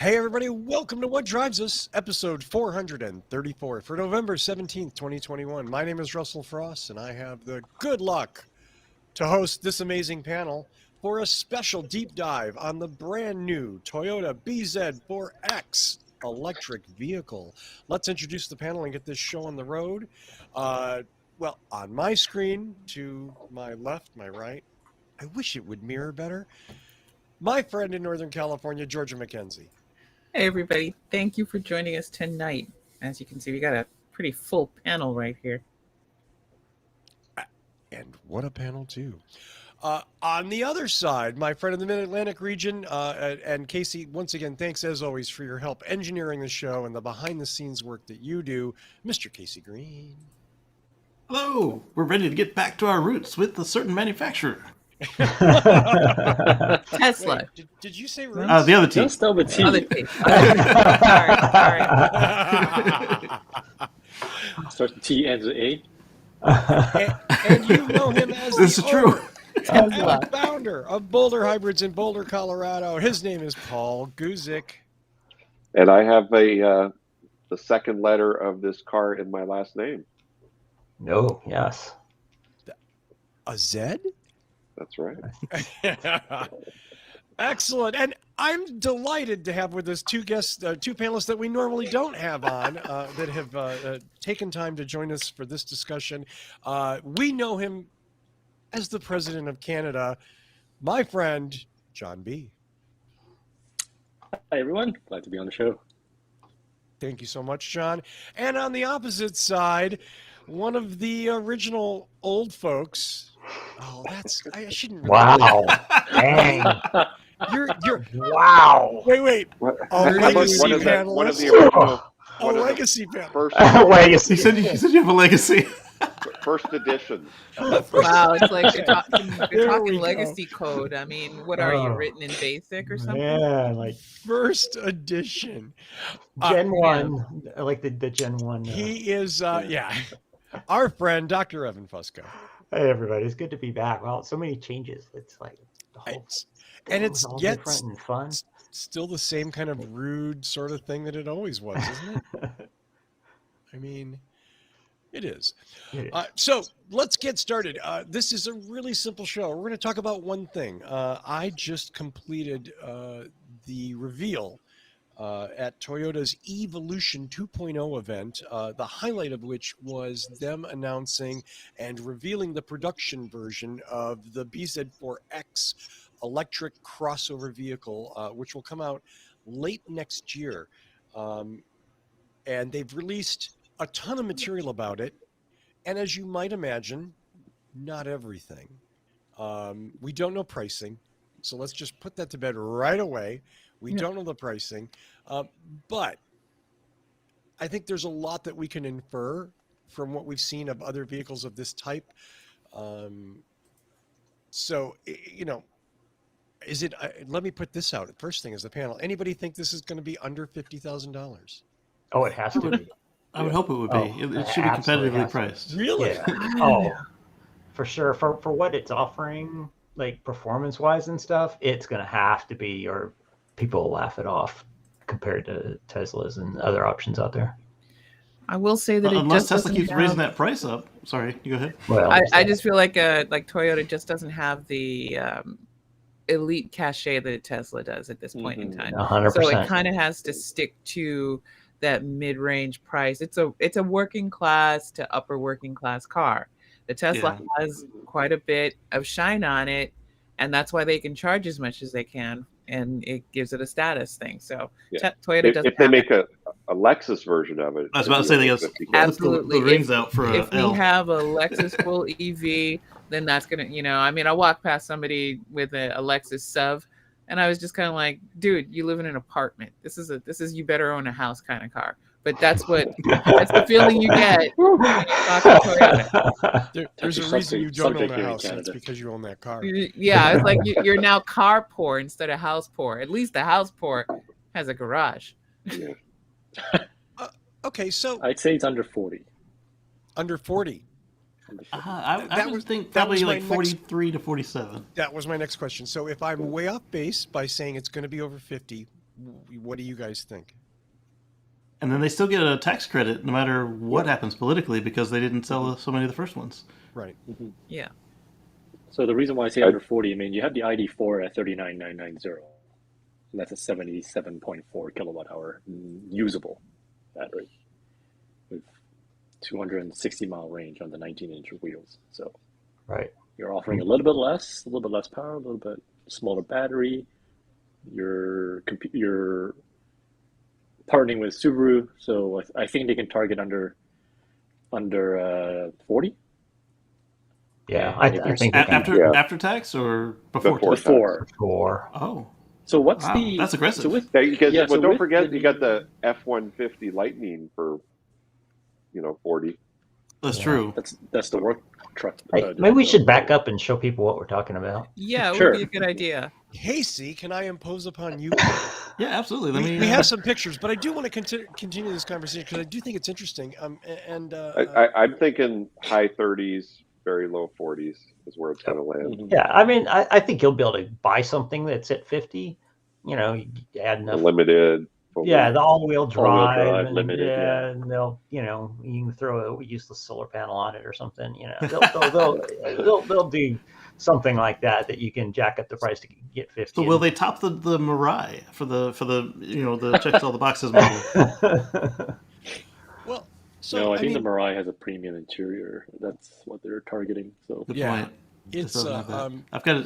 Hey everybody, welcome to What Drives Us, episode 434 for November 17th, 2021. My name is Russell Frost, and I have the good luck to host this amazing panel for a special deep dive on the brand new Toyota BZ4X electric vehicle. Let's introduce the panel and get this show on the road. Well, on my screen, to my left, my right, I wish it would mirror better, my friend in Northern California, Georgia McKenzie. Hey everybody, thank you for joining us tonight. As you can see, we got a pretty full panel right here. And what a panel too. On the other side, my friend in the Mid-Atlantic region, and Casey, once again, thanks as always for your help engineering the show and the behind-the-scenes work that you do, Mr. Casey Green. Hello, we're ready to get back to our roots with a certain manufacturer. Tesla. Wait, did you say roots? The other T. Just over T. Other T. Sorry. Starts with T, ends with A. And you know him as This is true. Tesla. And founder of Boulder Hybrids in Boulder, Colorado. His name is Paul Guzik. And I have the second letter of this car in my last name. No, yes. A Z? That's right. Excellent. And I'm delighted to have with us two guests, two panelists that we normally don't have on, that have taken time to join us for this discussion. We know him as the President of Canada, my friend, John B. Hi, everyone. Glad to be on the show. Thank you so much, John. And on the opposite side, one of the original old folks. Oh, I shouldn't. Really Wow. Dang. You're. Wow. Wait. What, A how about legacy one of the panelist. original, A one of the legacy panel. first, Legacy. You said you have a legacy. first editions. Wow, it's like you're There talking we go. legacy code. I mean, what are you, Oh. written in BASIC or something? Yeah, like First edition. Gen 1. I like the Gen 1. He is, our friend, Dr. Evan Fusco. Hey, everybody. It's good to be back. Well, so many changes. It's like the whole And it it's was all yet different and fun. still the same kind of rude sort of thing that it always was, isn't it? I mean, it is. It is. So let's get started. This is a really simple show. We're going to talk about one thing. I just completed the reveal at Toyota's Evolution 2.0 event, the highlight of which was them announcing and revealing the production version of the BZ4X electric crossover vehicle, which will come out late next year. And they've released a ton of material about it. And as you might imagine, not everything. We don't know pricing. So let's just put that to bed right away. We don't know the pricing. But I think there's a lot that we can infer from what we've seen of other vehicles of this type. So, is it, let me put this out. First thing is the panel. Anybody think this is going to be under $50,000? Oh, it has to be. I would hope it would be. Oh, It should be absolutely competitively has to be. priced. Really? Yeah. Oh, for sure. For what it's offering, like performance-wise and stuff, it's going to have to be, or people will laugh it off compared to Teslas and other options out there. I will say that Unless it just Tesla doesn't keeps raising have- that price up. Sorry, you go ahead. Well, I just feel like Toyota just doesn't have the elite cachet that Tesla does at this point in time. 100%. So it kind of has to stick to that mid-range price. It's a working class to upper working class car. The Tesla has quite a bit of shine on it, and that's why they can charge as much as they can, and it gives it a status thing. So Toyota doesn't. If they have make it. a Lexus version of it, I was about to say they got Absolutely. the rings out for If a we L. have a Lexus full EV, then that's gonna, I mean, I walked past somebody with a Lexus SUV, and I was just kind of like, dude, you live in an apartment. This is you better own a house kind of car. But that's the feeling you get when you talk to Toyota. There's a reason you don't own a house. It's because you own that car. Yeah, it's like you're now car poor instead of house poor. At least the house poor has a garage. Yeah. Okay, so I'd say it's under 40. under 40. I would think that was probably my like 43 to 47. That was my next question. So if I'm way off base by saying it's going to be over 50, What do you guys think? And then they still get a tax credit no matter what happens politically because they didn't sell so many of the first ones. Right. Yeah. So the reason why I say under 40, I mean, you have the ID4 at 39,990, and that's a 77.4 kilowatt hour usable battery with 260-mile range on the 19-inch wheels. So Right. you're offering a little bit less power, a little bit smaller battery. You're partnering with Subaru, so I think they can target under 40. Yeah, And I think they can. After tax or before? Before. Before. Oh, So what's wow, the that's aggressive. So with, Because yeah, so don't with forget the- you got the F-150 Lightning for 40. That's Yeah. true. that's the work truck. Hey, maybe we should back up and show people what we're talking about. Yeah, it Sure. would be a good idea. Casey, can I impose upon you? Yeah, absolutely. Let me. We have some pictures, but I do want to continue this conversation because I do think it's interesting. I'm thinking high 30s, very low 40s is where it's going to land. Yeah, I mean, I think you'll be able to buy something that's at 50. You know, you add enough. Limited. Yeah, the all-wheel drive, drive, and, limited, yeah. and they'll, you know, you can throw a useless solar panel on it or something. You know, they'll do something like that you can jack up the price to get 50. So will they top the Mirai for the the checks all the boxes model? Well, so No, I think mean, the Mirai has a premium interior. That's what they're targeting. So Good Yeah, point. it's This doesn't have that.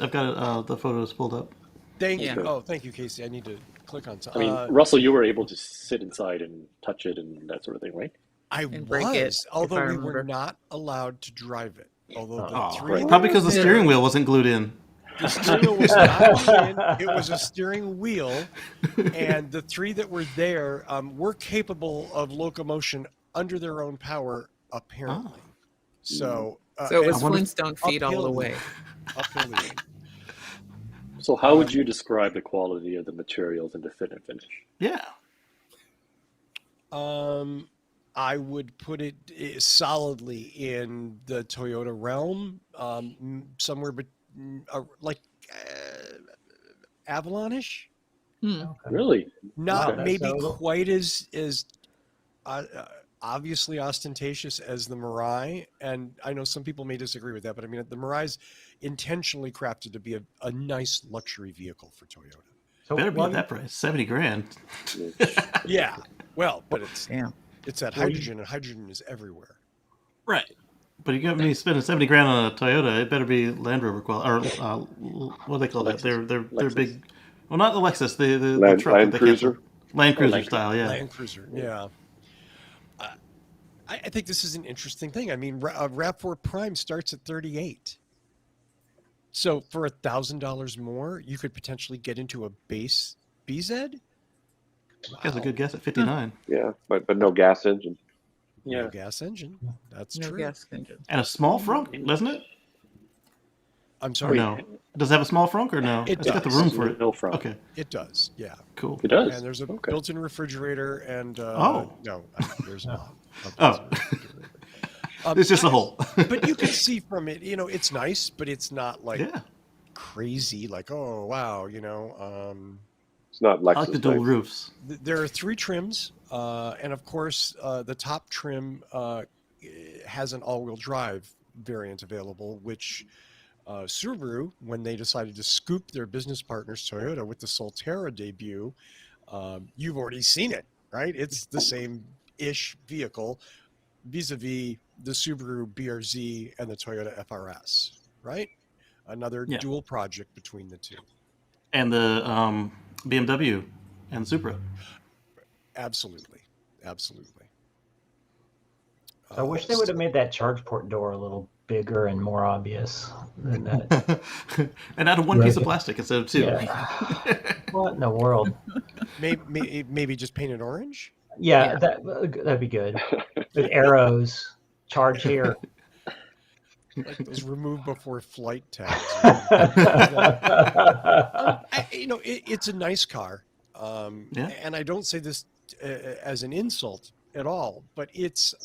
I've got the photos pulled up. thank Yeah. you. Oh, thank you, Casey. I need to click on I something. mean, Russell, you were able to sit inside and touch it and that sort of thing, right? I And break it, was, if although I we were remember. not allowed to drive it. Although the Oh, three probably because the there- steering wheel wasn't glued in. The steering wheel was not glued in. It was a steering wheel, and the three that were there were capable of locomotion under their own power, apparently. So, So it was I wonder- Flintstone feet all the uphill. way. uphill. So how would you describe the quality of the materials and the fit and finish? Yeah. I would put it solidly in the Toyota realm, somewhere like Avalon-ish. Really? Not Okay. maybe So- quite as obviously ostentatious as the Mirai, and I know some people may disagree with that, but I mean the Mirai's intentionally crafted to be a nice luxury vehicle for Toyota. So Better be while at that price. $70,000. Yeah, well, but it's Damn. that hydrogen, and hydrogen is everywhere. Right. But you got me spending $70,000 on a Toyota. It better be Land Rover quality, or what do they call that? Lexus. They're Lexus. big. Well, not the Lexus. The Land truck. that they Cruiser? canceled. Land Cruiser Land style. Yeah. Land Cruiser, yeah. I think this is an interesting thing. I mean, RAV4 Prime starts at 38. So for $1,000 more, you could potentially get into a base BZ. That's a good guess at 59. Yeah, but no gas engine. Yeah. No gas engine. That's No true. gas engine. And a small frunk, doesn't it? I'm Or sorry. no? Does it have a small frunk or no? It It's got the does. room for it. No front. Okay, It does. Yeah. cool. It does. And there's a Okay. built-in refrigerator and Oh. no, there's not. Oh. It's just a hole. But you can see from it, it's nice, but it's not like Yeah, crazy. Like, oh wow, It's not Lexus. I like the dual nice. roofs. There are 3 trims, and of course, the top trim has an all-wheel drive variant available, which Subaru, when they decided to scoop their business partners Toyota with the Solterra debut, you've already seen it, right? It's the same-ish vehicle vis-a-vis the Subaru BRZ and the Toyota FRS, right? Another Yeah. dual project between the two. And the BMW and Supra. Absolutely. I wish they would have made that charge port door a little bigger and more obvious than that. And out of one piece of plastic instead of two. Yeah. What in the world? Maybe just paint it orange. Yeah, that'd be good. With arrows, charge here. Like those remove before flight tags. It's a nice car, Yeah. and I don't say this as an insult at all, but it's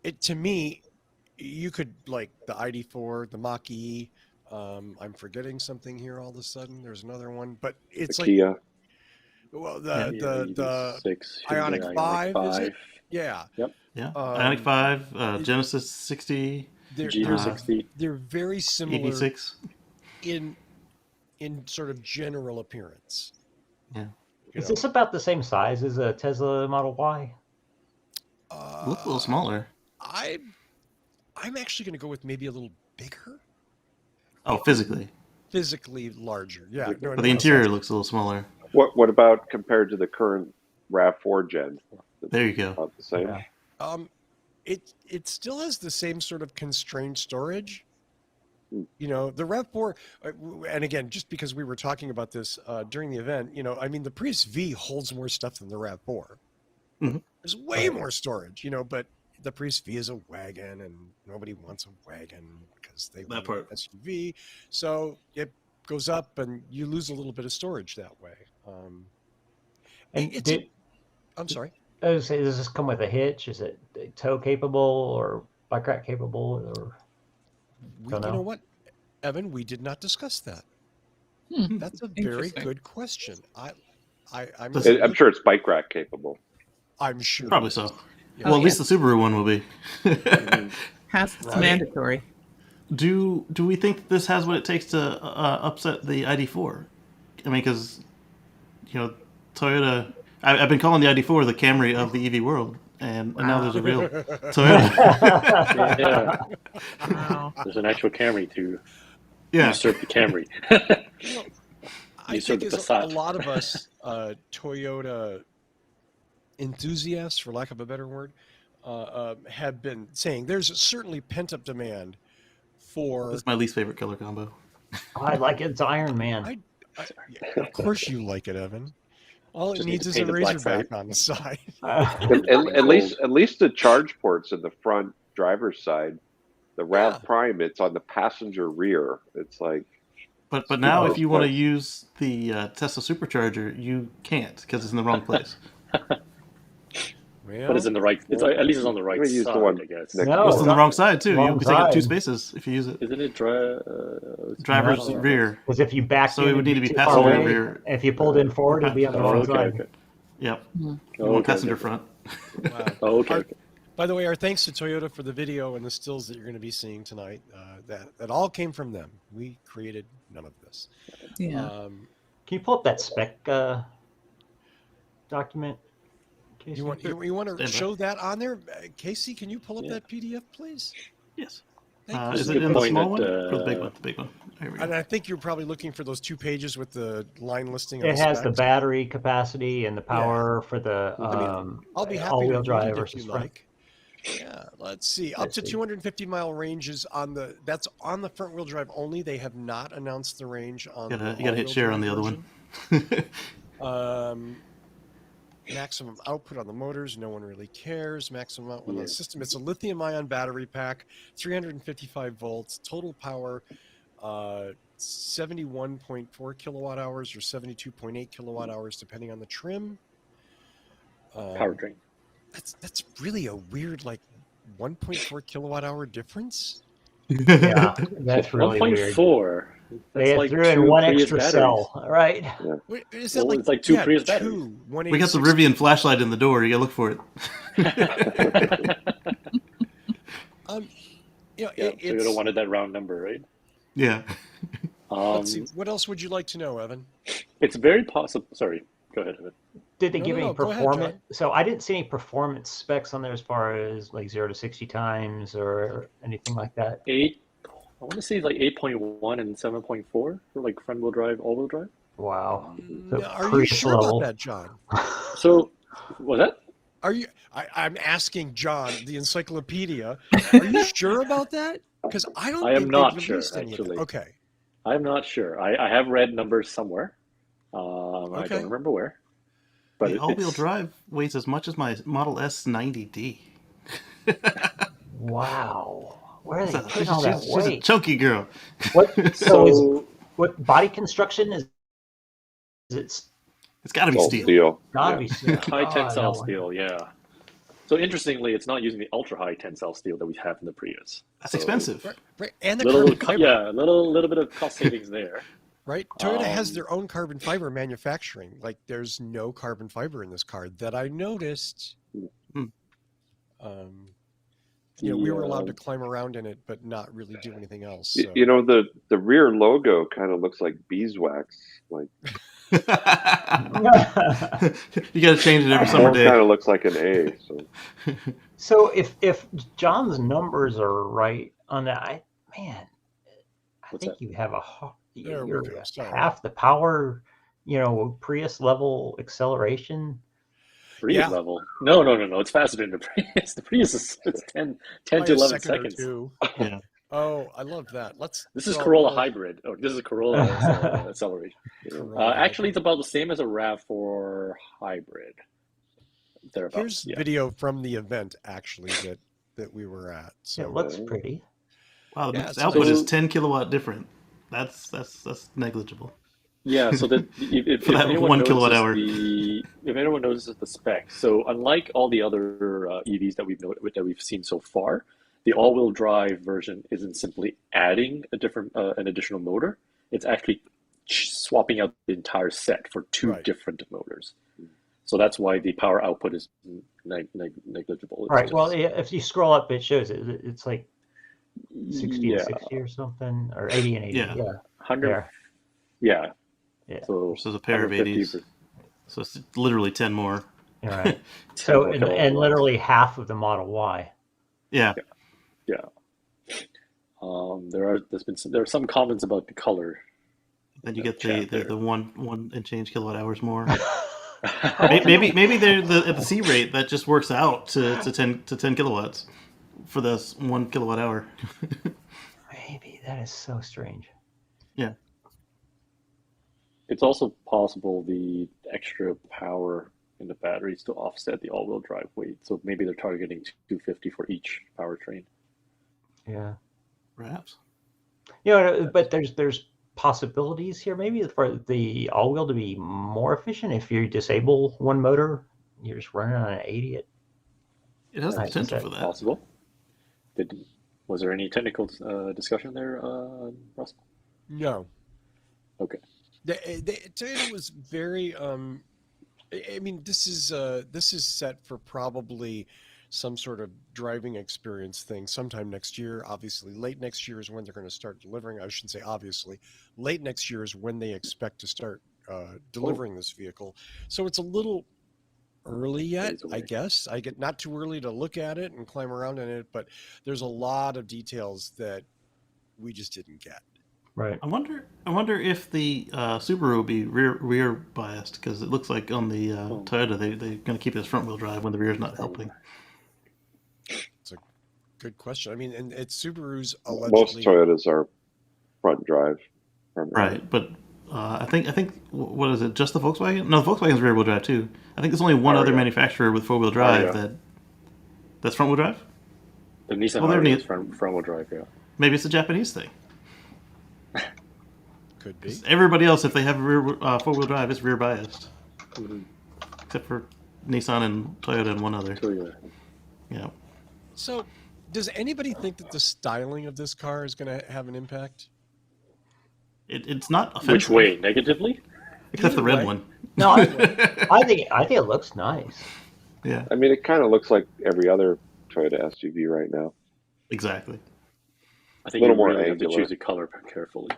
it to me, you could like the ID4, the Mach-E, I'm forgetting something here all of a sudden. There's another one, but it's The like Kia. well, Yeah, the 6, Ionic Hyundai 5, is it? 5, Yeah. Yeah. Um, Ioniq 5, it- Genesis 60, they're G360. they're very similar EV6. in sort of general appearance. Yeah. You Is know, this about the same size as a Tesla Model Y? Look a little smaller. I'm actually going to go with maybe a little bigger, Oh, physically. physically larger. Yeah, no, But the interior looks a little smaller. What about compared to the current RAV4 gen? There you go. About the same. Yeah. It still has the same sort of constrained storage. Hmm. You know, the RAV4, and again, just because we were talking about this during the event, you know, I mean, the Prius V holds more stuff than the RAV4. Mhm. There's way more storage, you know, but the Prius V is a wagon, and nobody wants a wagon because they want an SUV. So it goes up, and you lose a little bit of storage that way. And It's I'm sorry. I was gonna say, does this come with a hitch? Is it tow capable or bike rack capable? Or You Don't know know. what, Evan? We did not discuss that. Hmm. That's a very Interesting. good question. I'm I'm sure it's bike rack capable. I'm sure. Probably so. Yeah. Well, at least the Subaru one will be. It's Right. mandatory. Do we think this has what it takes to upset the ID4? I mean, because, you know, Toyota... I've been calling the ID4 the Camry of the EV world, and now there's a real Toyota. Yeah, Wow. there's an actual Camry to Yeah. usurp the Camry. Well, I You said think the as a Passat. lot of us Toyota enthusiasts, for lack of a better word, have been saying there's certainly pent-up demand for. This is my least favorite color combo. I like it. It's Iron Man. Yeah, of course you like it, Evan. All it Just need needs to is a paint the black razorback side. on the side. At least the charge ports in the front driver's side, the RAV Yeah. Prime, it's on the passenger rear. It's like But now, if you want to parts. use the Tesla supercharger, you can't because it's in the wrong place. Well, But it's in the right. It's at least it's on the right I'm gonna use the side, one I guess. next No. It's on the wrong side too. Wrong You can take up 2 side. spaces if you use it. Isn't it Driver's No. rear. Because if you backed So in, it would it'd need to be too far passenger away. rear. If you pulled in forward, it'd be on the wrong okay, side. okay. Yep. You Oh, want okay, passenger okay. front. wow. Oh, okay. okay. By the way, our thanks to Toyota for the video and the stills that you're going to be seeing tonight. That all came from them. We created none of this. Yeah. Can you pull up that spec document? Casey? You want to Stand by. show that on there, Casey? Can you pull up Yeah. that PDF, please? Yes. Thank you. Is That's a it good in the point small that, one or the big uh, one? The big one. Here we go. And I think you're probably looking for those 2 pages with the line listing. Of It has the specs. battery capacity and the power for the I'll be happy to all-wheel read drive it if versus you front. like. Yeah, let's see. Up Let's to see. 250-mile ranges on the. That's on the front-wheel drive only. They have not announced the range on. You gotta the hit all-wheel share on the drive other one. version. Maximum output on the motors, no one really cares. Maximum output on Yeah. the system. It's a lithium-ion battery pack, 355 volts, total power, 71.4 kilowatt hours or 72.8 kilowatt hours, depending on the trim. Powertrain. That's really a weird, like, 1.4 kilowatt hour difference. Yeah, that's really weird. 1.4. They That's like threw in 2 one Prius extra batteries. cell, right? Wait, is Well, that like, it's like 2 yeah, Prius 2 batteries. We got the 186. Rivian flashlight in the door. You gotta look for it. You know, Yeah, it's, Toyota wanted that round number, right? Yeah. let's see, what else would you like to know, Evan? It's very possible. Sorry, go ahead. Evan. Did they No, give no, any no, go ahead, performance? John. So I didn't see any performance specs on there as far as like 0 to 60 times or anything like that. 8. I want to say like 8.1 and 7.4 for like front-wheel drive, all-wheel drive. Wow. So No, are you pretty sure slow. about that, John? So, was that? Are you? I'm asking John, the encyclopedia. Are you sure about that? Because I don't. I am think not they've sure, released any of that. actually. Okay. I'm not sure. I have read numbers somewhere. I Okay. don't remember where. But The all-wheel it's, drive weighs as much as my Model S 90D. Wow. Where are they She's putting all that she's a weight? chunky girl. What? So is so what body construction is? Is it It's got to be all steel. steel. gotta Yeah. be steel? high Oh, tensile that one. steel, yeah. So interestingly, it's not using the ultra high tensile steel that we have in the Prius. That's So expensive. Right. And the Little, carbon fiber. yeah, little bit of cost savings there. Right. Toyota has Um, their own carbon fiber manufacturing. Like there's no carbon fiber in this car that I noticed. Hmm. We were allowed to climb around in it, but not really do anything else. So. You know, the rear logo kind of looks like beeswax. Like You got to change it every summer one day. kind of looks like an A. So So if John's numbers are right on that, I What's think that? you have There we you're go. Sorry. half the power, Prius level acceleration. Prius Yeah. level. No. It's faster than the Prius. The Prius is it's 10 By to a 11 second or seconds. two. Yeah. Oh, I love that. This is well, Corolla well, Hybrid. Oh, this is a Corolla acceleration. Corolla Actually, Hybrid. it's about the same as a RAV4 Hybrid. Thereabouts. Here's Yeah. video from the event actually that we were at. So It looks pretty. Wow, the Yeah, max so output there's- is 10 kilowatt different. That's negligible. Yeah, so that if For that anyone 1 kilowatt notices hour. if anyone notices the specs, so unlike all the other EVs that we've seen so far, the all-wheel drive version isn't simply adding an additional motor. It's actually swapping out the entire set for two Right. different motors. So that's why the power output is negligible. It's Right. just- Well, if you scroll up, it shows it's like 60 yeah, and 60 or something, or 80 and 80. Yeah. Yeah. 100. There. Yeah. Yeah. So Versus a pair of 150 80s. So it's literally 10 more. All right. 10 So more and kilowatts. literally half of the Model Y. Yeah. There are some comments about the color. Then you get Chat the there. one and change kilowatt hours more. Maybe they're at the C rate that just works out to 10 kilowatts for this 1 kilowatt hour. Maybe that is so strange. Yeah. It's also possible the extra power in the batteries to offset the all-wheel drive weight. So maybe they're targeting 250 for each powertrain. Yeah. Perhaps. But there's possibilities here. Maybe for the all-wheel to be more efficient. If you disable one motor, you're just running on an 80. It has the Nice. potential for that. Possible. Was there any technical discussion there, Russell? no. Okay. Toyota was very. I mean, this is set for probably some sort of driving experience thing sometime next year. Obviously, late next year is when they're going to start delivering. I shouldn't say obviously. Late next year is when they expect to start delivering this vehicle. So it's a little early yet, Days away. I guess. I get not too early to look at it and climb around in it, but there's a lot of details that we just didn't get. Right. I wonder if the Subaru will be rear biased, because it looks like on the Toyota they're going to keep this front wheel drive when the rear is not helping. It's a good question. I mean, and it's Subaru's most allegedly. Toyotas are front drive. Right, but I think what is it? Just the Volkswagen? No, the Volkswagen's rear wheel drive too. I think there's only one other Aria. manufacturer with 4-wheel drive Aria. that's front wheel drive. The Nissan Well, they're Aria is neat. front-wheel drive, yeah. Maybe it's a Japanese thing. Could be. Everybody else, if they have rear 4-wheel drive, is rear biased, Mhm. except for Nissan and Toyota and one other. So, yeah. Yeah. So, does anybody think that the styling of this car is going to have an impact? It's not offensive. Which way? Negatively? Except the Either red way. one. No, I think it looks nice. Yeah, I mean, it kind of looks like every other Toyota SUV right now. exactly. I think Little you more really have to angular. choose a color carefully.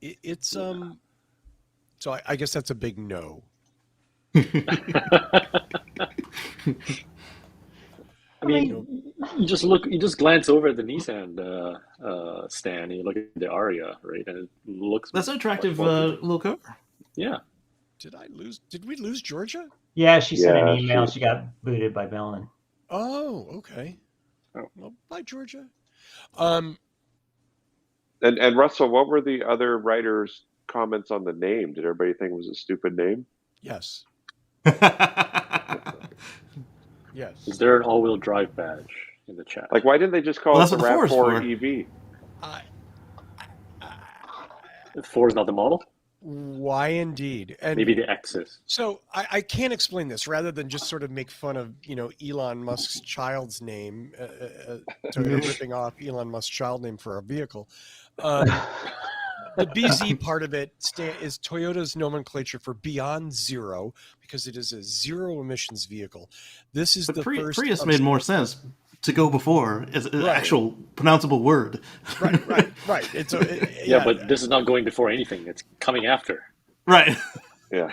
It's So I guess that's a big no. I mean, you just glance over at the Nissan stand, and you look at the Aria, right, and it looks. That's an attractive much more- little car. Yeah. Did we lose Georgia? Yeah, she sent an Yeah, email. she- She got booted by Mellon. Oh, okay. Oh. Well, bye, Georgia. And Russell, what were the other writers' comments on the name? Did everybody think it was a stupid name? Yes. Yes. Is there an all-wheel drive badge in the chat? Like, why didn't they just call Well, it the that's what the 4 is RAV4 for. EV? I, 4 is not the model. Why indeed? And Maybe the X's. so I can't explain this rather than just sort of make fun of, Elon Musk's child's name, Toyota ripping off Elon Musk's child name for a vehicle. The BZ part of it is Toyota's nomenclature for Beyond Zero, because it is a zero emissions vehicle. This is But the first. Prius made more sense to go before as an actual pronounceable word. Right. Yeah, but this is not going before anything. It's coming after. Right. Yeah.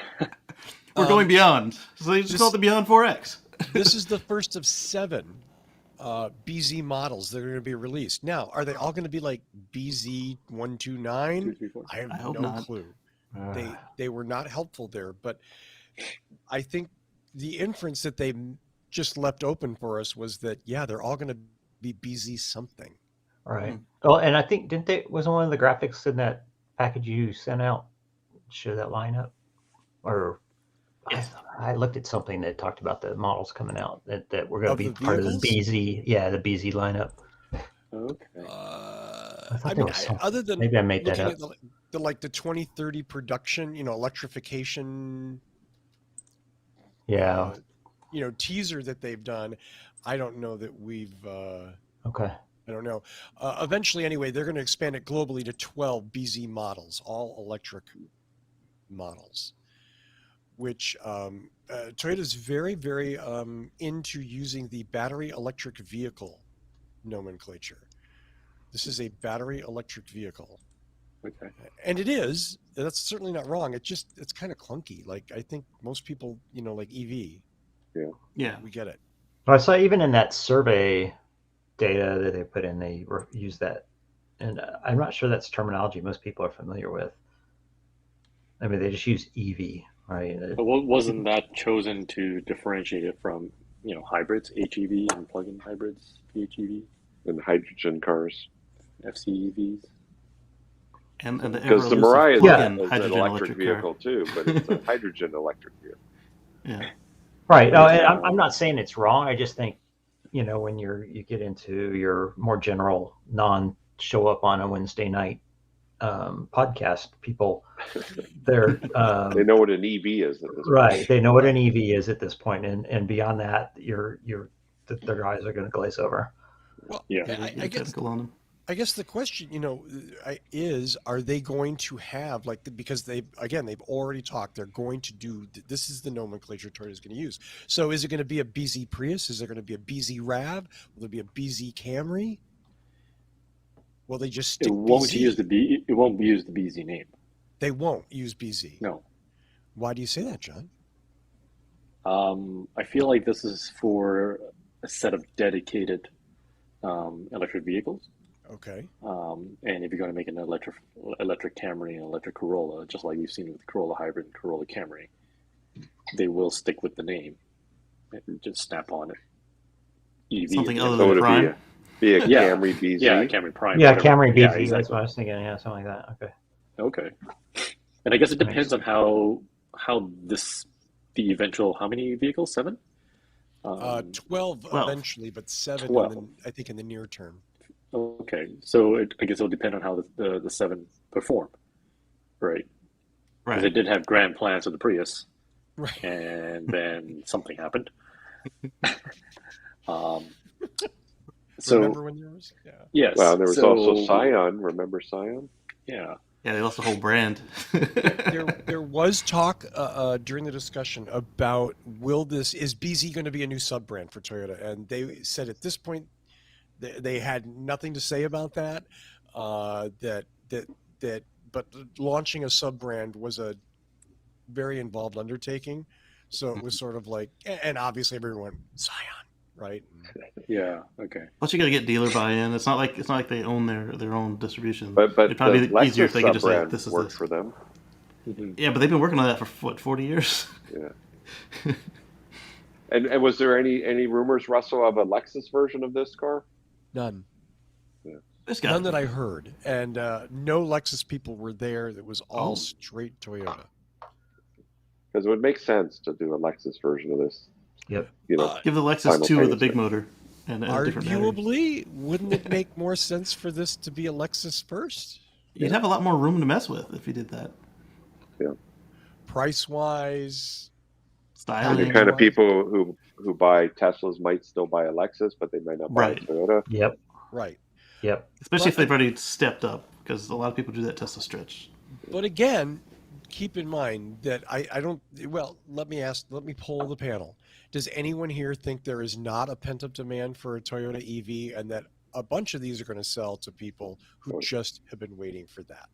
We're going beyond. So they just call it the Beyond 4X. This is the first of 7 BZ models that are going to be released. Now, are they all going to be like BZ129? 2, 3, 4. I have hope no not. clue. They were not helpful there, but I think the inference that they just left open for us was that, yeah, they're all going to be BZ something. Right. Well, and I think wasn't one of the graphics in that package you sent out show that lineup? Or I looked at something that talked about the models coming out that were going to be part of the BZ. Yeah, the BZ lineup. Okay. I mean, other than maybe I made that up. At the 2030 production, electrification. Yeah. Teaser that they've done. I don't know that we've. Okay. I don't know. Eventually, anyway, they're going to expand it globally to 12 BZ models, all electric models, which Toyota's very, very into using the battery electric vehicle nomenclature. This is a battery electric vehicle. Okay. And it is. That's certainly not wrong. It's kind of clunky. Like, I think most people, like EV. Yeah. We get it. Well, I saw even in that survey data that they put in, they use that. And I'm not sure that's terminology most people are familiar with. I mean, they just use EV, right? But wasn't that chosen to differentiate it from, hybrids, HEV, and plug-in hybrids, PHEV, And hydrogen cars. FCEVs? And the Because the ever-elusive Mariah is plug-in an hydrogen electric vehicle car. too, but it's a hydrogen electric vehicle. Yeah. Right. No, and I'm not saying it's wrong. I just think, when you get into your more general non-show up on a Wednesday night podcast, people, they're They know what an EV is at this right. point. They know what an EV is at this point, and beyond that, their eyes are going to glaze over. Well, Yeah. I guess. Technical on them. I guess the question, is, are they going to have because they've already talked, they're going to do, this is the nomenclature Toyota's going to use. So is it going to be a BZ Prius? Is there going to be a BZ RAV? Will there be a BZ Camry? Will they just stick It won't BZ? use it won't use the BZ name. They won't use BZ. No. Why do you say that, John? I feel like this is for a set of dedicated electric vehicles. Okay. And if you're going to make an electric Camry and electric Corolla, just like we've seen with Corolla Hybrid and Corolla Camry, they will stick with the name and just snap on it. EV. Something other So than would it Prime. be a Yeah. Camry BZ? Yeah, Camry Prime. Yeah, whatever. Camry BZ. Yeah, That's exactly. what I was thinking. Yeah, something like that. Okay. Okay. And I guess it depends on how the eventual, how many vehicles? 7? 12 eventually, but 7 12. I think in the near term. Okay, so I guess it'll depend on how the 7 perform, right? Because they did have grand plans for the Prius, Right. and then something happened. So Remember when there was? Yeah. yes. Well, there was so, also Scion. Remember Scion? Yeah. Yeah, they lost the whole brand. There was talk during the discussion about is BZ going to be a new sub brand for Toyota, and they said at this point they had nothing to say about that. But launching a sub brand was a very involved undertaking, so it was sort of like, and obviously everyone went Scion, right? Yeah. Okay. Plus, you got to get dealer buy-in. It's not like they own their own distribution. But It'd probably the be easier if Lexus they could just say sub-brand this is worked this. for them. Mm-hmm. Yeah, but they've been working on that for what, 40 years. Yeah. And was there any rumors, Russell, of a Lexus version of this car? None. This guy. None that I heard, and no Lexus people were there. That was all straight Toyota. Because it would make sense to do a Lexus version of this. Yep. Give the Lexus 2 with a big motor and a different battery. Arguably, wouldn't it make more sense for this to be a Lexus first? You'd have a lot more room to mess with if you did that. Yeah. Price-wise, And the Styling. kind of people who buy Teslas might still buy a Lexus, but they might not buy a Right. Toyota. Yep. right. Yep. Especially if they've already stepped up, because a lot of people do that Tesla stretch. But again, keep in mind that I don't. Well, let me poll the panel. Does anyone here think there is not a pent-up demand for a Toyota EV, and that a bunch of these are going to sell to people who just have been waiting for that?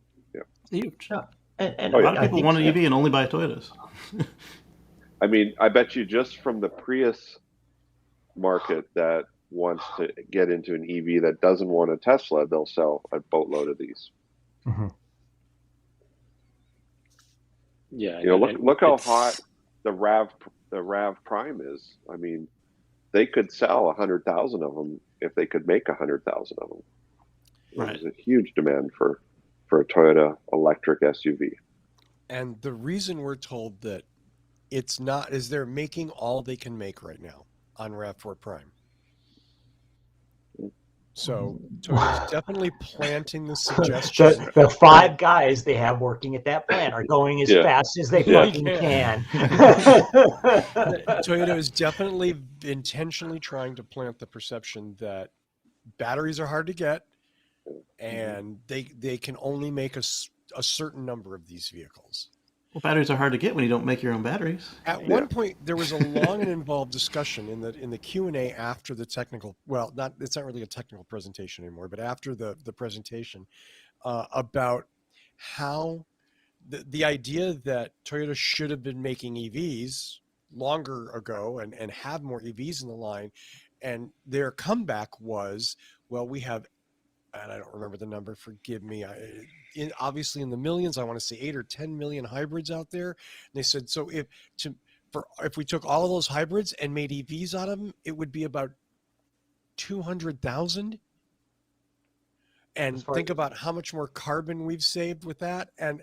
Huge. Yeah. And Oh, A yeah. lot of people want an EV and only buy Toyotas. I mean, I bet you just from the Prius market that wants to get into an EV that doesn't want a Tesla, they'll sell a boatload of these. Mhm. Yeah, You know, and look how it's- hot the Rav Prime is. I mean, they could sell 100,000 of them if they could make 100,000 of them. Right. There's a huge demand for a Toyota electric SUV. And the reason we're told that it's not is they're making all they can make right now on RAV4 Prime. So Toyota's definitely planting the suggestion. The 5 guys they have working at that plant are going as Yeah. fast as they Yeah. fucking can. Toyota is definitely intentionally trying to plant the perception that batteries are hard to get, and they can only make a certain number of these vehicles. Well, batteries are hard to get when you don't make your own batteries. At one point, there was a long and involved discussion in the Q&A after the technical. Well, it's not really a technical presentation anymore, but after the presentation, about how the idea that Toyota should have been making EVs longer ago and have more EVs in the line, and their comeback was, well, we have, and I don't remember the number, forgive me, obviously in the millions, I want to say 8 or 10 million hybrids out there. And they said, so if we took all of those hybrids and made EVs out of them, it would be about 200,000. And think about how much more carbon we've saved with that. And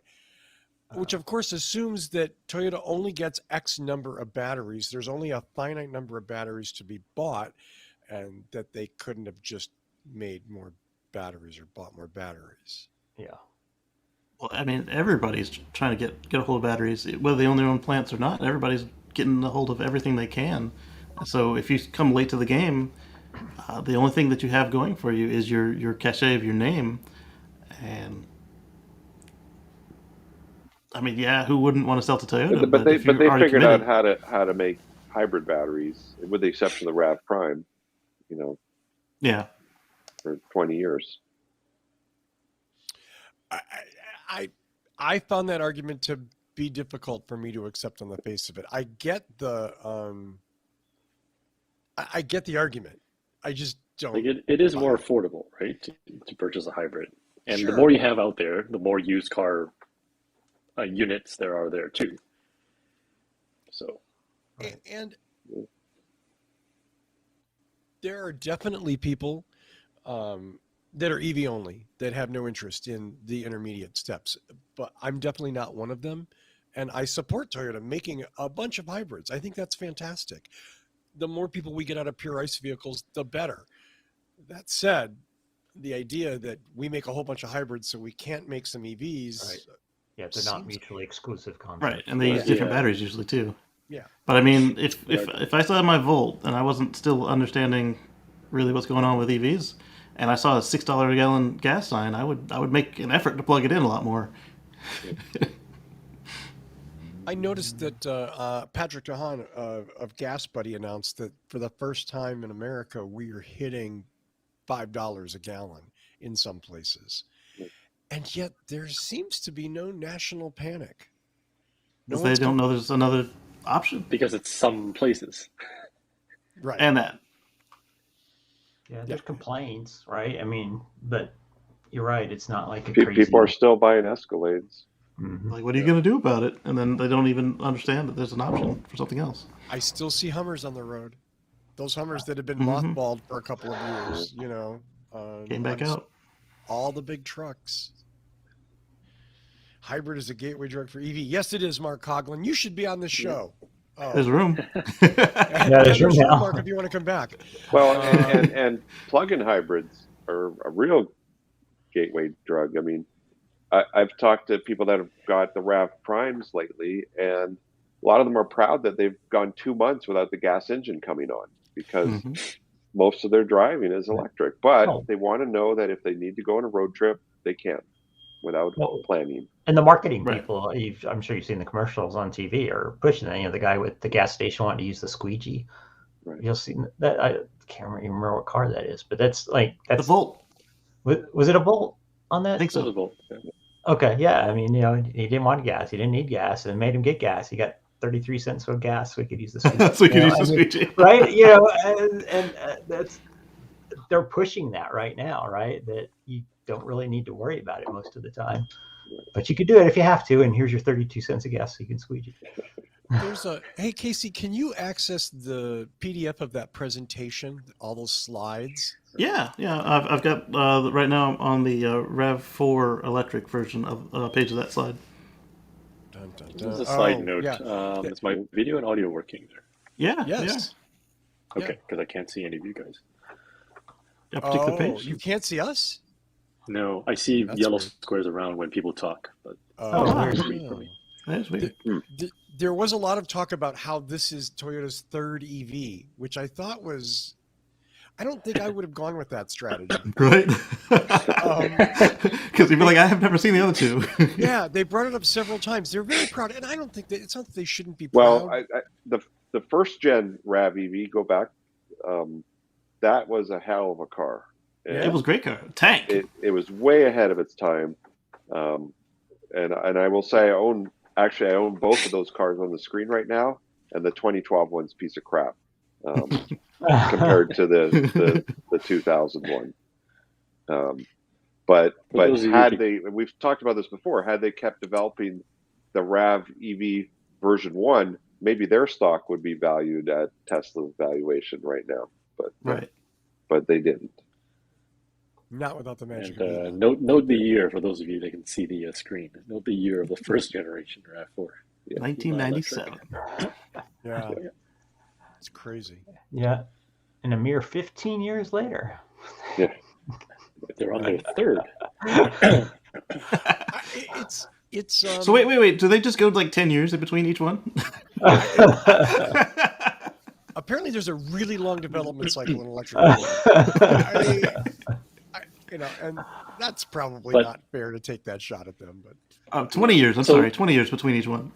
which of course assumes that Toyota only gets X number of batteries. There's only a finite number of batteries to be bought, and that they couldn't have just made more batteries or bought more batteries. Yeah. Well, I mean, everybody's trying to get a hold of batteries, whether they own their own plants or not. Everybody's getting a hold of everything they can. So if you come late to the game, the only thing that you have going for you is your cachet of your name. And I mean, yeah, who wouldn't want to sell to Toyota? But they if you're already figured out committed- how to make hybrid batteries, with the exception of the Rav Prime, you know, Yeah. for 20 years. I found that argument to be difficult for me to accept on the face of it. I get the argument. I just don't. Like it is more affordable, right, to purchase a hybrid. And Sure. the more you have out there, the more used car units there are there too. So, and there are definitely people that are EV only that have no interest in the intermediate steps, but I'm definitely not one of them. And I support Toyota making a bunch of hybrids. I think that's fantastic. The more people we get out of pure ICE vehicles, the better. That said, the idea that we make a whole bunch of hybrids so we can't make some EVs. Right. Yeah, they're not mutually exclusive concepts. Right, and they use different batteries usually too. Yeah. But I mean, if I still had my Volt and I wasn't still understanding really what's going on with EVs, and I saw a $6 a gallon gas sign, I would make an effort to plug it in a lot more. I noticed that Patrick DeHaan of Gas Buddy announced that for the first time in America, we are hitting $5 a gallon in some places. And yet there seems to be no national panic. Because they don't know there's another option. because it's some places. Right. And that. Yeah, there's complaints, right? I mean, but you're right. It's not like a crazy. People are still buying Escalades. Mhm. Like, what are you going to do about it? And then they don't even understand that there's an option for something else. I still see Hummers on the road. Those Hummers that have been Mhm. mothballed for a couple of years, you know. Came back out. All the big trucks. Hybrid is a gateway drug for EV. Yes, it is, Mark Coughlin. You should be on this show. Oh. There's room. Yeah, there's room now. Mark, if you want to come back. Well, and plug-in hybrids are a real gateway drug. I mean, I've talked to people that have got the RAV Primes lately, and a lot of them are proud that they've gone 2 months without the gas engine coming on because most of their driving is electric. But they want to know that if they need to go on a road trip, they can without planning. And the marketing people, I'm sure you've seen the commercials on TV, are pushing it. You know, the guy with the gas station wanting to use the squeegee. Right. You'll see that. I can't even remember what car that is, but that's the Volt. Was it a Volt on that? I think so. The Volt. Yeah. Okay, yeah. I mean, you know, he didn't want gas. He didn't need gas, and made him get gas. He got 33 cents of gas, so he could use the squeegee. So we could use the squeegee. Right? You know, and that's they're pushing that right now, right? That you don't really need to worry about it most of the time, but you could do it if you have to. And here's your 32 cents of gas, so you can squeegee. Hey Casey, can you access the PDF of that presentation, all those slides? Yeah. I've got right now on the RAV4 electric version of page of that slide. Dun, dun, dun. There's a side note. Yeah. Is my video and audio working there? Yeah. Yes. Yeah. Okay, because I can't see any of you guys. A particular page. You can't see us? No, I see That's yellow weird. squares around when people talk, but weird. That is weird. There was a lot of talk about how this is Toyota's third EV, which I thought was. I don't think I would have gone with that strategy. Right? Because you'd be like, I have never seen the other two. Yeah, they brought it up several times. They're very proud, and I don't think that it's not that they shouldn't be proud. Well, the first gen RAV EV, go back, that was a hell of a car. It was a great car. Tank. It was way ahead of its time. And I will say I own both of those cars on the screen right now, and the 2012 one's a piece of crap compared to the 2001. But had we've talked about this before, had they kept developing the RAV EV version 1, maybe their stock would be valued at Tesla's valuation right now. But they didn't. Not without the magic. And note the year for those of you that can see the screen. Note the year of the first generation RAV4. Yeah. 1997. Yeah. It's crazy. Yeah. And a mere 15 years later. Yeah. They're on their third. It's So wait. Do they just go like 10 years in between each one? Apparently there's a really long development cycle in electric vehicles. And that's probably not fair to take that shot at them. But 20 years. I'm sorry, 20 years between each one.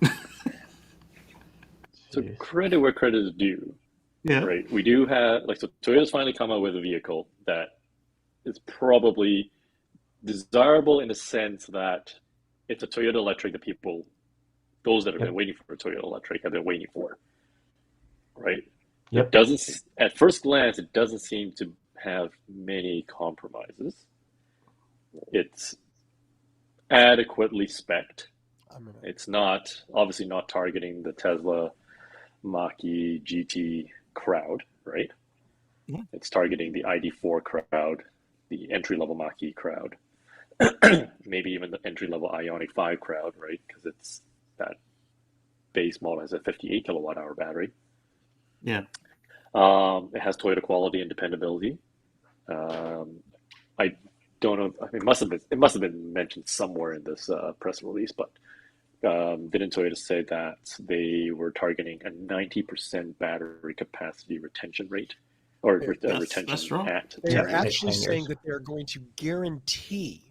So credit where credit is due. Yeah. Right. We do have so Toyota's finally come out with a vehicle that is probably desirable in the sense that it's a Toyota electric that those that have been waiting for a Toyota electric have been waiting for. Right. Yep. It doesn't, at first glance, it doesn't seem to have many compromises. It's adequately spec'd. It's obviously not targeting the Tesla Mach-E GT crowd, right? Yeah. It's targeting the ID4 crowd, the entry-level Mach-E crowd, maybe even the entry-level Ioniq 5 crowd, right? Because it's that base model has a 58 kilowatt-hour battery. Yeah. It has Toyota quality and dependability. I don't know. I mean, it must have been mentioned somewhere in this press release, but didn't Toyota say that they were targeting a 90% battery capacity retention rate, or retention at? They're actually saying that they're going to guarantee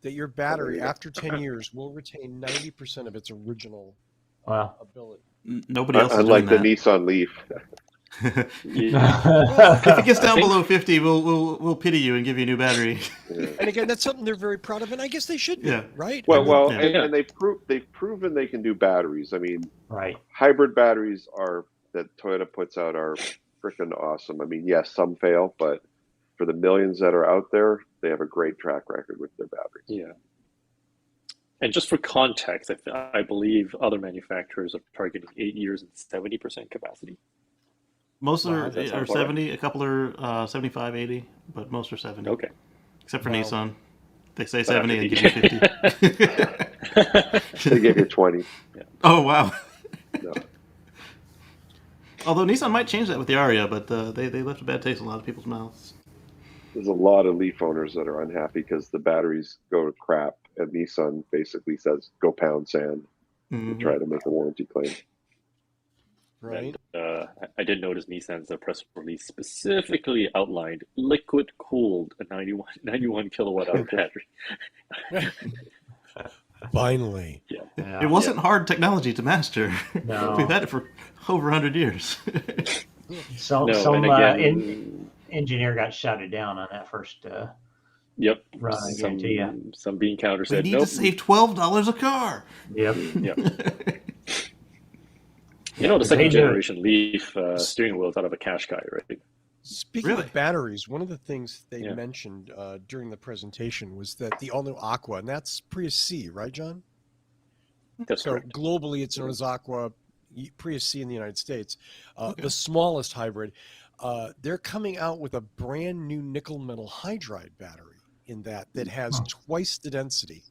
that your battery after 10 years will retain 90% of its original ability. Nobody else is unlike doing the that. Nissan Leaf. If it gets down below 50, we'll pity you and give you a new battery. Yeah. And again, that's something they're very proud of, and I guess they should be, right? Well, Yeah. and they've proven they can do batteries. I mean, Right. hybrid batteries that Toyota puts out are freaking awesome. I mean, yes, some fail, but for the millions that are out there, they have a great track record with their batteries. Yeah. And just for context, I believe other manufacturers are targeting 8 years and 70% capacity. Most are 70, right? a couple are 75, 80, but most are 70. Okay. Except for Wow. Nissan. They say 70 and give you 50. They give you 20. Oh, wow. No. Although Nissan might change that with the Aria, but they left a bad taste in a lot of people's mouths. There's a lot of Leaf owners that are unhappy because the batteries go to crap and Nissan basically says, "Go pound sand," and try to make a warranty claim. Right. And, I did notice Nissan's press release specifically outlined liquid cooled a 91 kilowatt hour battery. Finally. Yeah. It wasn't hard technology to master. No. We've had it for over 100 years. Some engineer got shouted down on that first Yep. run, I guarantee you. Some bean counter We said, need nope. to save $12 a car. Yep. Yep. The second generation Leaf steering wheel is out of a Qashqai, right? Speaking Really? of batteries, one of the things they mentioned during the presentation was that the all-new Aqua, and that's Prius C, right, John? That's so correct. Globally, it's known as Aqua, Prius C in the United States, the smallest hybrid. They're coming out with a brand new nickel metal hydride battery that has twice the density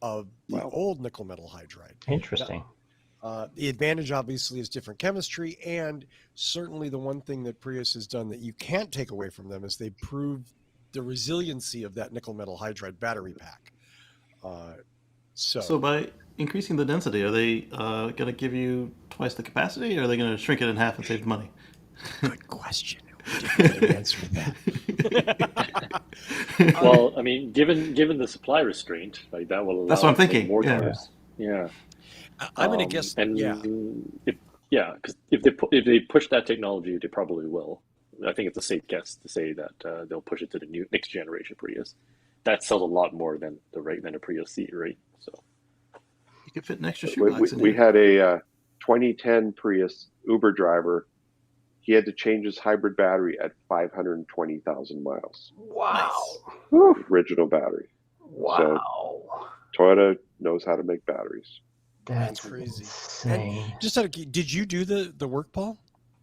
of the old nickel metal hydride. Interesting. The advantage obviously is different chemistry, and certainly the one thing that Prius has done that you can't take away from them is they proved the resiliency of that nickel metal hydride battery pack. So by increasing the density, are they going to give you twice the capacity, or are they going to shrink it in half and save the money? Good question. We didn't get an answer to that. Well, I mean, given the supply restraint, like that will allow That's what I'm thinking. more cars. Yeah. I'm going to guess. Because if they push that technology, they probably will. I think it's a safe guess to say that they'll push it to the next generation Prius. That sells a lot more than a Prius C, right? So you could fit an extra shoebox in we here. had a 2010 Prius Uber driver. He had to change his hybrid battery at 520,000 miles. Wow. Nice. Original battery. Wow. So Toyota knows how to make batteries. That's crazy. Insane. And just did you do the work, Paul?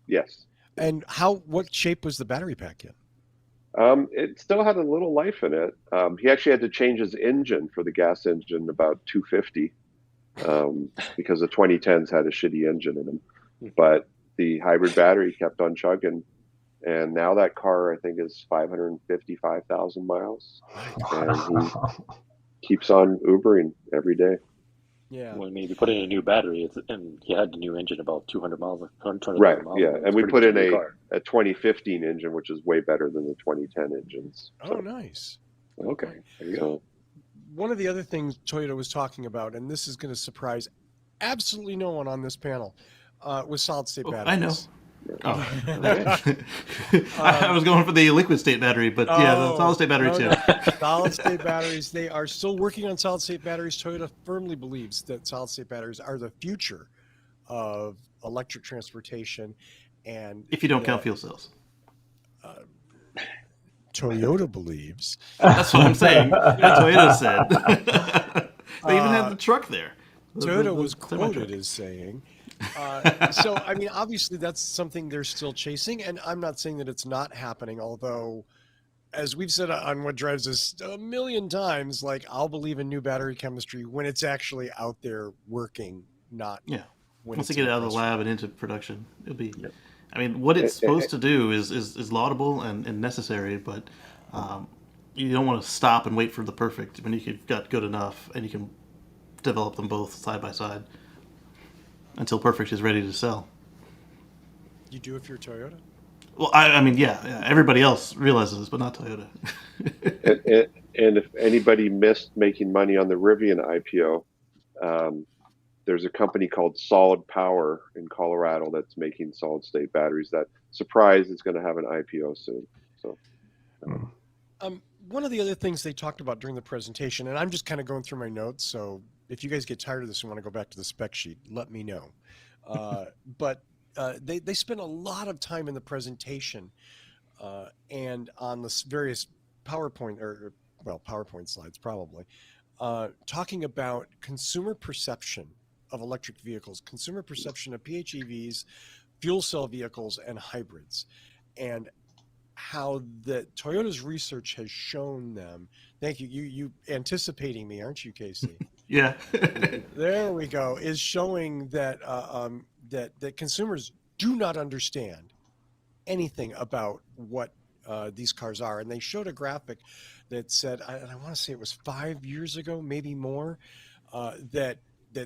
Yes. And what shape was the battery pack in? It still had a little life in it. He actually had to change his engine for the gas engine about 250 because the 2010s had a shitty engine in them. But the hybrid battery kept on chugging. And now that car, I think, is 555,000 miles. And he keeps on Ubering every day. Yeah. Well, maybe put in a new battery, and he had the new engine about 200 miles. 200 Right, miles yeah. And we put in a car. 2015 engine, which is way better than the 2010 engines. Oh, nice. Okay. There you go. So, One of the other things Toyota was talking about, and this is going to surprise absolutely no one on this panel, was solid-state batteries. I know. Oh. I was going for the liquid state battery, but the solid state battery too. Solid state batteries, they are still working on solid state batteries. Toyota firmly believes that solid state batteries are the future of electric transportation. And if you don't count fuel cells. Toyota believes. That's what I'm saying. That's what Toyota said. They even had the truck there. Toyota was quoted as saying, so, I mean, obviously that's something they're still chasing, and I'm not saying that it's not happening, although, as we've said on What Drives Us a million times, like, I'll believe in new battery chemistry when it's actually out there working, not when once it's they get it out of the lab and into production. It'll be, I mean, what it's supposed to do is laudable and necessary, but you don't want to stop and wait for the perfect when you've got good enough and you can develop them both side by side until perfect is ready to sell. You do if you're Toyota? Well, I mean, everybody else realizes this, but not Toyota. and if anybody missed making money on the Rivian IPO, there's a company called Solid Power in Colorado that's making solid-state batteries. That surprise is going to have an IPO soon. So, one of the other things they talked about during the presentation, and I'm just kind of going through my notes, so if you guys get tired of this and want to go back to the spec sheet, let me know. But they spent a lot of time in the presentation and on the various PowerPoint slides probably, talking about consumer perception of electric vehicles, consumer perception of PHEVs, fuel cell vehicles, and hybrids, and how the Toyota's research has shown them. Thank you. You anticipating me, aren't you, Casey? Yeah. There we go. Is showing that that consumers do not understand anything about what these cars are. And they showed a graphic that said, and I want to say it was 5 years ago, maybe more, that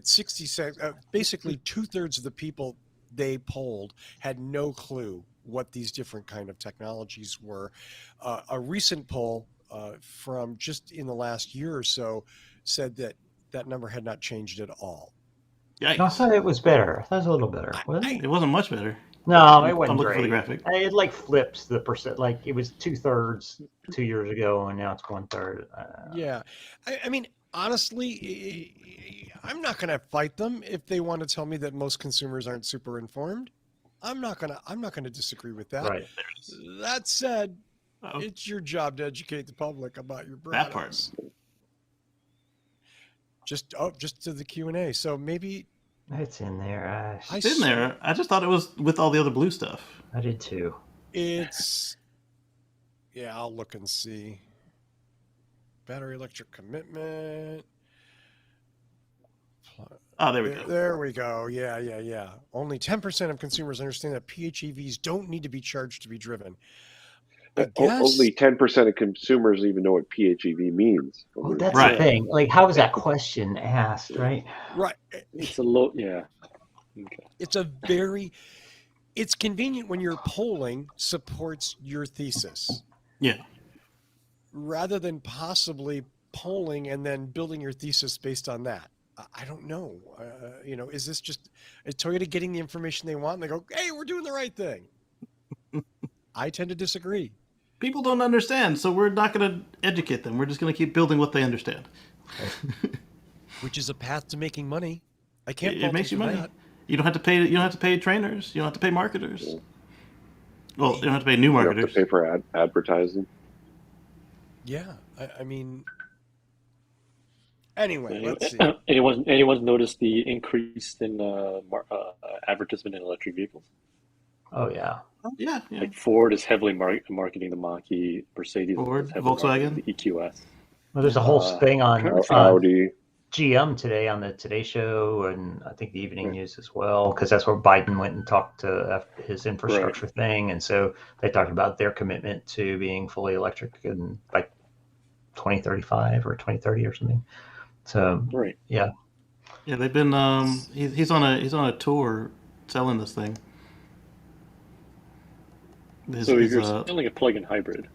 66, basically 2/3 of the people they polled had no clue what these different kind of technologies were. A recent poll from just in the last year or so said that that number had not changed at all. No, I Yikes. thought it was better. I thought it was a little better. Wasn't it? It wasn't much better. No, it wasn't I'm looking great. for the graphic. It like flips the percent. Like it was 2/3 2 years ago, and now it's 1/3. Yeah. I mean, honestly, I'm not going to fight them if they want to tell me that most consumers aren't super informed. I'm not going to disagree with that. Right. That said, Uh-oh. it's your job to educate the public about your That products. part. Just to the Q&A. So maybe It's in there. I It's in there. I just thought it was with all the other blue stuff. I did too. it's yeah, I'll look and see. Battery electric commitment. Oh, there we go. There we go. Yeah. Only 10% of consumers understand that PHEVs don't need to be charged to be driven. I guess Only 10% of consumers even know what PHEV means. Well, that's Right. the thing. Like, how was that question asked? Right. right. It's a low, yeah. Okay. It's convenient when your polling supports your thesis Yeah. rather than possibly polling and then building your thesis based on that. I don't know. Is this just is Toyota getting the information they want and they go, hey, we're doing the right thing? I tend to disagree. People don't understand, so we're not going to educate them. We're just going to keep building what they understand. Which is a path to making money. I can't. It fault makes you them for money. that. You don't have to pay. You don't have to pay trainers. You don't have to pay marketers. Well, you don't have to pay new You have marketers. to pay for advertising. Yeah, I mean. Anyway, let's see. Anyone noticed the increase in advertisement in electric vehicles? Oh yeah. Yeah. Like Ford is heavily marketing the Mach-E, Mercedes Ford, is heavily Volkswagen. marketing the EQS. Well, there's a whole thing on Audi. GM today on the Today Show, and I think the Evening News as well, because that's where Biden went and talked to his infrastructure thing, and so they talked about their commitment to being fully electric in by 2035 or 2030 or something. So Right. yeah, They've been. He's on a tour selling this thing. So if you're selling a plug-in hybrid,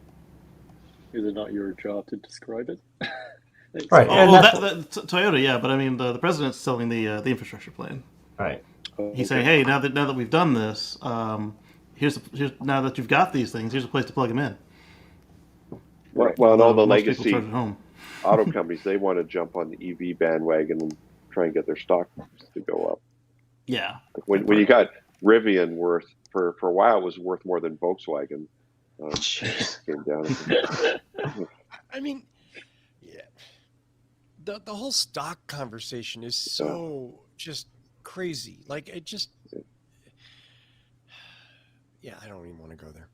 is it not your job to describe it? Right. Oh, And well, that's Toyota, yeah, but I mean the president's selling the infrastructure plan. right. He's saying, hey, now that we've done this, here's now that you've got these things, here's a place to plug them in. Well, and all the Most people legacy charge at home. auto companies, they want to jump on the EV bandwagon and try and get their stock to go up. Yeah. Like when you got Rivian worth, for a while, it was worth more than Volkswagen. Came down. I mean, yeah, the whole stock conversation is so just crazy. Like it just, yeah, I don't even want to go there.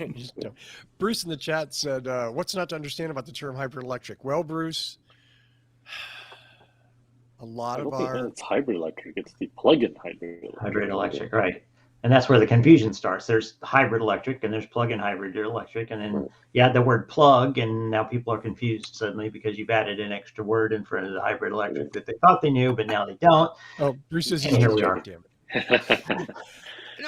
I just don't. Bruce in the chat said, "What's not to understand about the term hybrid electric?" Well, Bruce, a lot I of don't think our it's hybrid electric. It's the plug-in hybrid. Hybrid electric, right. And that's where the confusion starts. There's hybrid electric and there's plug-in hybrid electric. And then you add the word plug, and now people are confused suddenly because you've added an extra word in front of the hybrid electric that they thought they knew, but now they don't. Oh, Bruce says, And here we are. Damn it.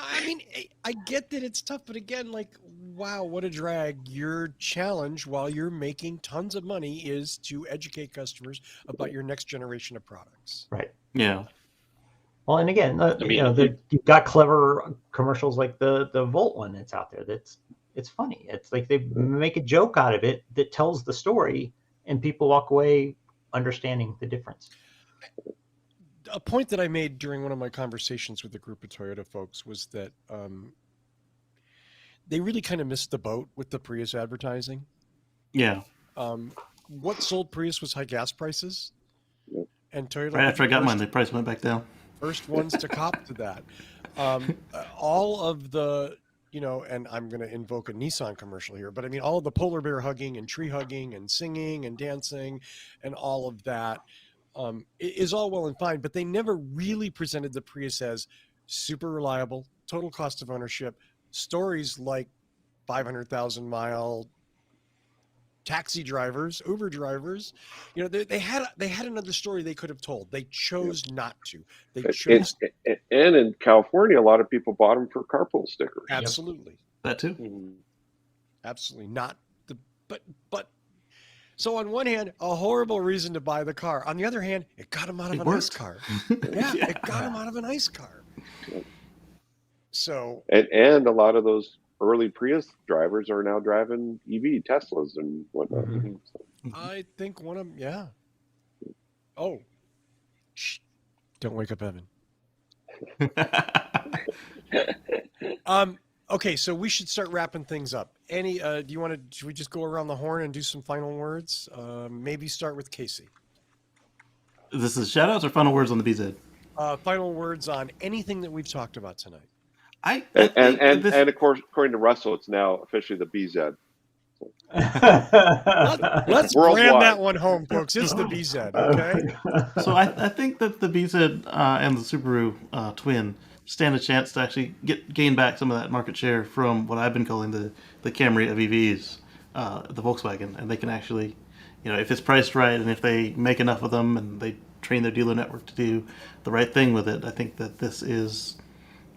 I mean, I get that it's tough, but again, like, wow, what a drag. Your challenge while you're making tons of money is to educate customers about your next generation of products. Right. Yeah. Well, and again, you've got clever commercials like the Volt one that's out there. It's funny. It's like they make a joke out of it that tells the story, and people walk away understanding the difference. A point that I made during one of my conversations with a group of Toyota folks was that they really kind of missed the boat with the Prius advertising. Yeah. What sold Prius was high gas prices, and Toyota. Right after I got mine, the price went back down. First ones to cop to that. All of the, and I'm going to invoke a Nissan commercial here, but I mean, all of the polar bear hugging and tree hugging and singing and dancing and all of that is all well and fine, but they never really presented the Prius as super reliable, total cost of ownership, stories like 500,000 mile taxi drivers, Uber drivers. You know, they had another story they could have told. They chose not to. They chose. And in California, a lot of people bought them for carpool stickers. Absolutely. That too. Mhm. Absolutely not. But so on one hand, a horrible reason to buy the car. On the other hand, it got him out of a nice car. Yeah, it got him out of a nice car. So and a lot of those early Prius drivers are now driving EV Teslas and whatnot. Mm-hmm. I think one of them, yeah. Oh, shh, don't wake up Evan. Okay, so we should start wrapping things up. Any, do you want to? Should we just go around the horn and do some final words? Maybe start with Casey. This is shout outs or final words on the BZ? Final words on anything that we've talked about tonight. And of course, according to Russell, it's now officially the BZ. Let's brand that one home, folks. It's the BZ, okay? So I think that the BZ and the Subaru Twin stand a chance to actually gain back some of that market share from what I've been calling the Camry of EVs, the Volkswagen, and they can actually, you know, if it's priced right and if they make enough of them and they train their dealer network to do the right thing with it, I think that this is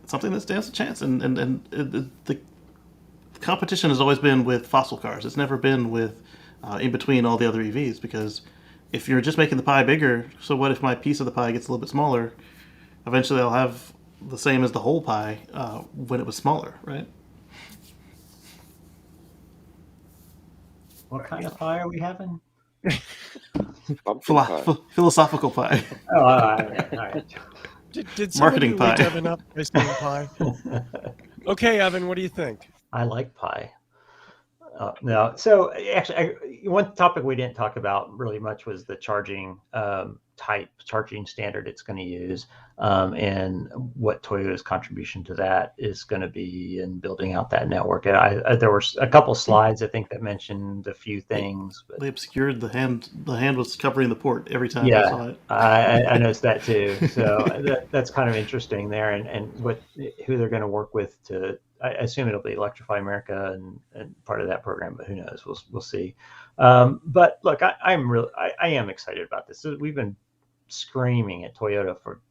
something that stands a chance. And the competition has always been with fossil cars. It's never been with in between all the other EVs, because if you're just making the pie bigger, so what if my piece of the pie gets a little bit smaller? Eventually I'll have the same as the whole pie when it was smaller, right? What kind of pie are we having? Philosophical pie. Oh, all right. Did Marketing somebody pie. wake Evan up by saying pie? Okay, Evan, what do you think? I like pie. No, so actually, one topic we didn't talk about really much was the charging charging standard it's going to use, and what Toyota's contribution to that is going to be in building out that network. And there were a couple slides I think that mentioned a few things. But they obscured the hand. The hand was covering the port every time I saw it. I noticed that too. So that's kind of interesting there, and who they're going to work with to. I assume it'll be Electrify America and part of that program, but who knows? We'll see. But look, I am excited about this. So we've been screaming at Toyota for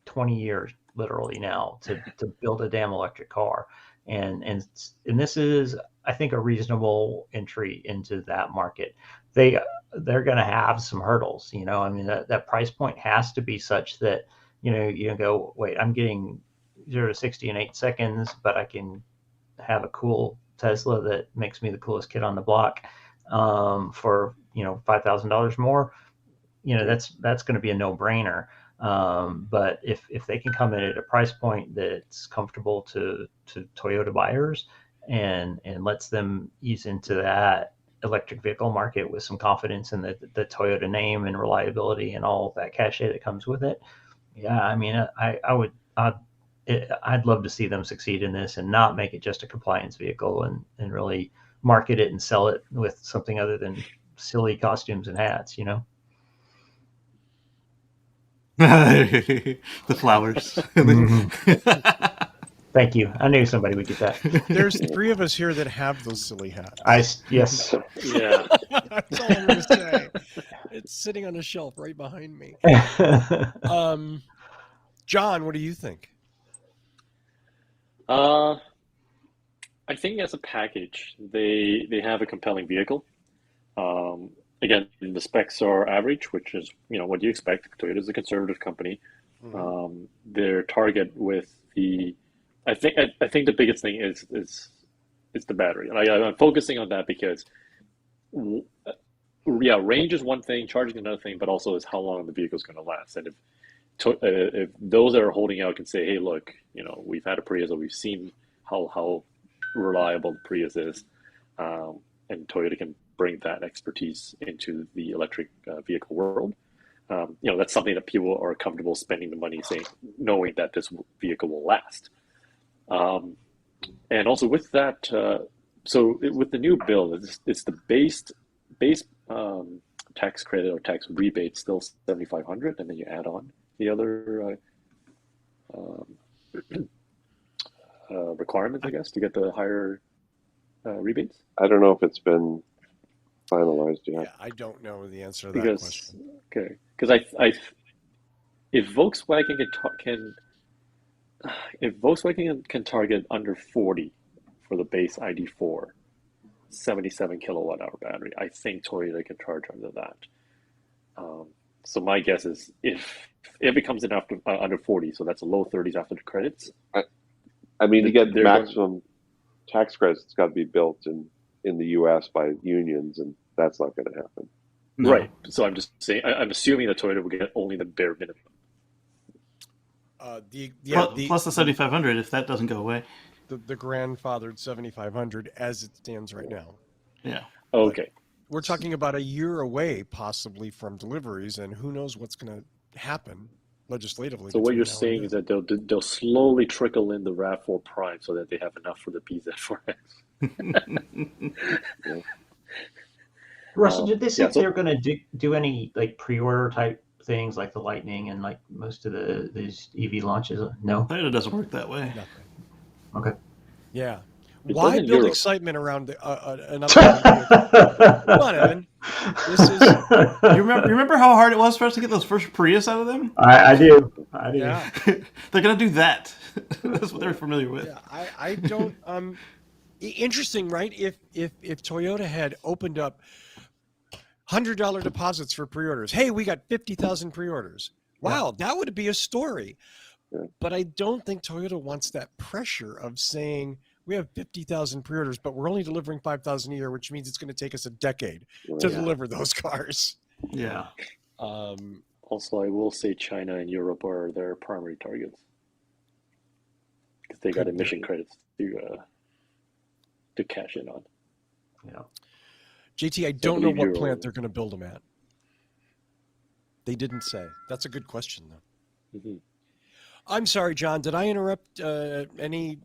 20 years, literally now, to build a damn electric car, and this is, I think, a reasonable entry into that market. They're going to have some hurdles, you know. I mean, that price point has to be such that you go, wait, I'm getting 0 to 60 in 8 seconds, but I can have a cool Tesla that makes me the coolest kid on the block for $5,000 more. That's going to be a no-brainer. But if they can come in at a price point that's comfortable to Toyota buyers and lets them ease into that electric vehicle market with some confidence in the Toyota name and reliability and all of that cachet that comes with it, yeah, I mean, I'd love to see them succeed in this and not make it just a compliance vehicle and really market it and sell it with something other than silly costumes and hats, The flowers. Thank you. I knew somebody would get that. There's 3 of us here that have those silly hats. Yes. Yeah. That's all I'm going to say. It's sitting on a shelf right behind me. John, what do you think? I think as a package, they have a compelling vehicle. Again, the specs are average, which is what you expect. Toyota is a conservative company. Mm-hmm. Their target with I think the biggest thing is the battery, and I'm focusing on that because range is one thing, charging is another thing, but also is how long the vehicle is going to last. And if those that are holding out can say, hey, look, we've had a Prius, or we've seen how reliable the Prius is, and Toyota can bring that expertise into the electric vehicle world, that's something that people are comfortable spending the money knowing that this vehicle will last. And also with that, with the new bill, it's the base tax credit or tax rebate still $7,500, and then you add on the other requirements, I guess, to get the higher rebates? I don't know if it's been finalized yet. Yeah, I don't know the answer to that question. Because if Volkswagen can target under 40 for the base ID4, 77 kilowatt hour battery, I think Toyota can charge under that. So my guess is if it comes in after under 40, so that's a low 30s after the credits. I mean, to get maximum tax credits, it's got to be built in the U.S. by unions, and that's not going to happen. No. Right. So I'm just saying, I'm assuming that Toyota will get only the bare minimum. Plus the 7500 if that doesn't go away. The grandfathered 7500 as it stands right now. Yeah. Okay. We're talking about a year away, possibly, from deliveries, and who knows what's going to happen legislatively. So what you're saying is that they'll slowly trickle in the RAV4 Prime so that they have enough for the BZ4X. Russell, did they say they're going to do any like pre-order type things like the Lightning and like most of these EV launches? No, Toyota doesn't work that way. Nothing. Okay. Yeah. It Why doesn't build Europe. excitement around an upcoming Come on, Evan. This is You remember how hard it was for us to get those first Prius out of them? I do. yeah. They're gonna do that. That's what they're familiar with. Yeah, I don't. Interesting, right? If Toyota had opened up $100 deposits for pre-orders, hey, we got 50,000 pre-orders. Wow, that would be a story. But I don't think Toyota wants that pressure of saying we have 50,000 pre-orders, but we're only delivering 5,000 a year, which means it's going to take us a decade to deliver those cars. Yeah. Also, I will say China and Europe are their primary targets because they got emission credits to cash in on. Yeah. JT, I don't know believe what you're- plant they're going to build them at. They didn't say. That's a good question, though. Mm-hmm. I'm sorry, John. Did I interrupt any?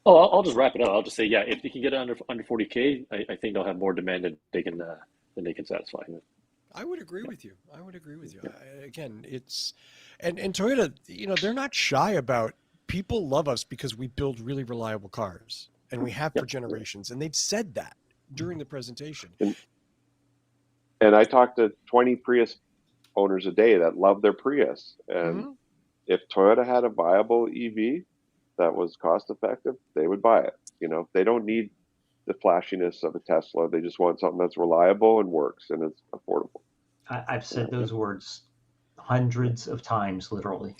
Oh, I'll just wrap it up. I'll just say, yeah, if they can get it under 40K, I think they'll have more demand than they can satisfy. I would agree with you. Again, it's and Toyota. They're not shy about. People love us because we build really reliable cars, and we have for generations. And they've said that during the presentation. And I talked to 20 Prius owners a day that love their Prius, and if Toyota had a viable EV that was cost effective, they would buy it. They don't need the flashiness of a Tesla. They just want something that's reliable and works and it's affordable. I've said those words hundreds of times, literally.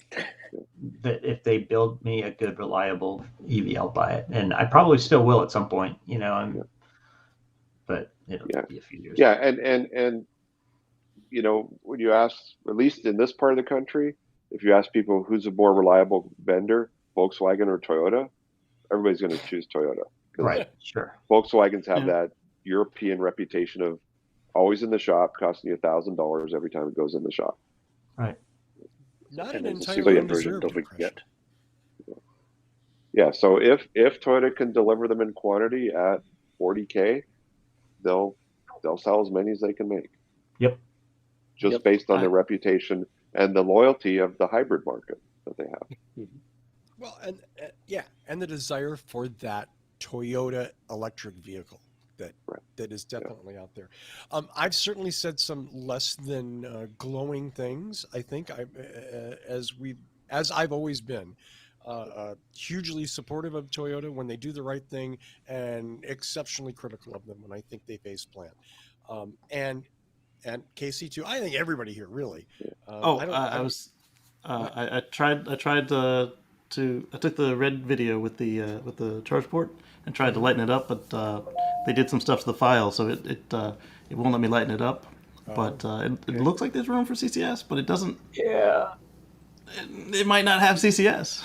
That if they build me a good, reliable EV, I'll buy it, and I probably still will at some point. But it'll be a few years. Yeah, and when you ask, at least in this part of the country, if you ask people who's a more reliable vendor, Volkswagen or Toyota, everybody's going to choose Toyota. Right, sure. Volkswagens have that European reputation of always in the shop, costing you $1,000 every time it goes in the shop. Right. Not And an it's a entirely civilian version, undeserved don't forget. impression. Yeah, so if Toyota can deliver them in quantity at 40K, they'll sell as many as they can make. Yep. Just based on the reputation and the loyalty of the hybrid market that they have. Well, and the desire for that Toyota electric vehicle that is definitely out there. I've certainly said some less than glowing things. I think as I've always been hugely supportive of Toyota when they do the right thing, and exceptionally critical of them when I think they face plan. And KC too. I think everybody here really. I took the red video with the charge port and tried to lighten it up, but they did some stuff to the file, so it won't let me lighten it up. But it looks like there's room for CCS, but it doesn't. Yeah. It might not have CCS.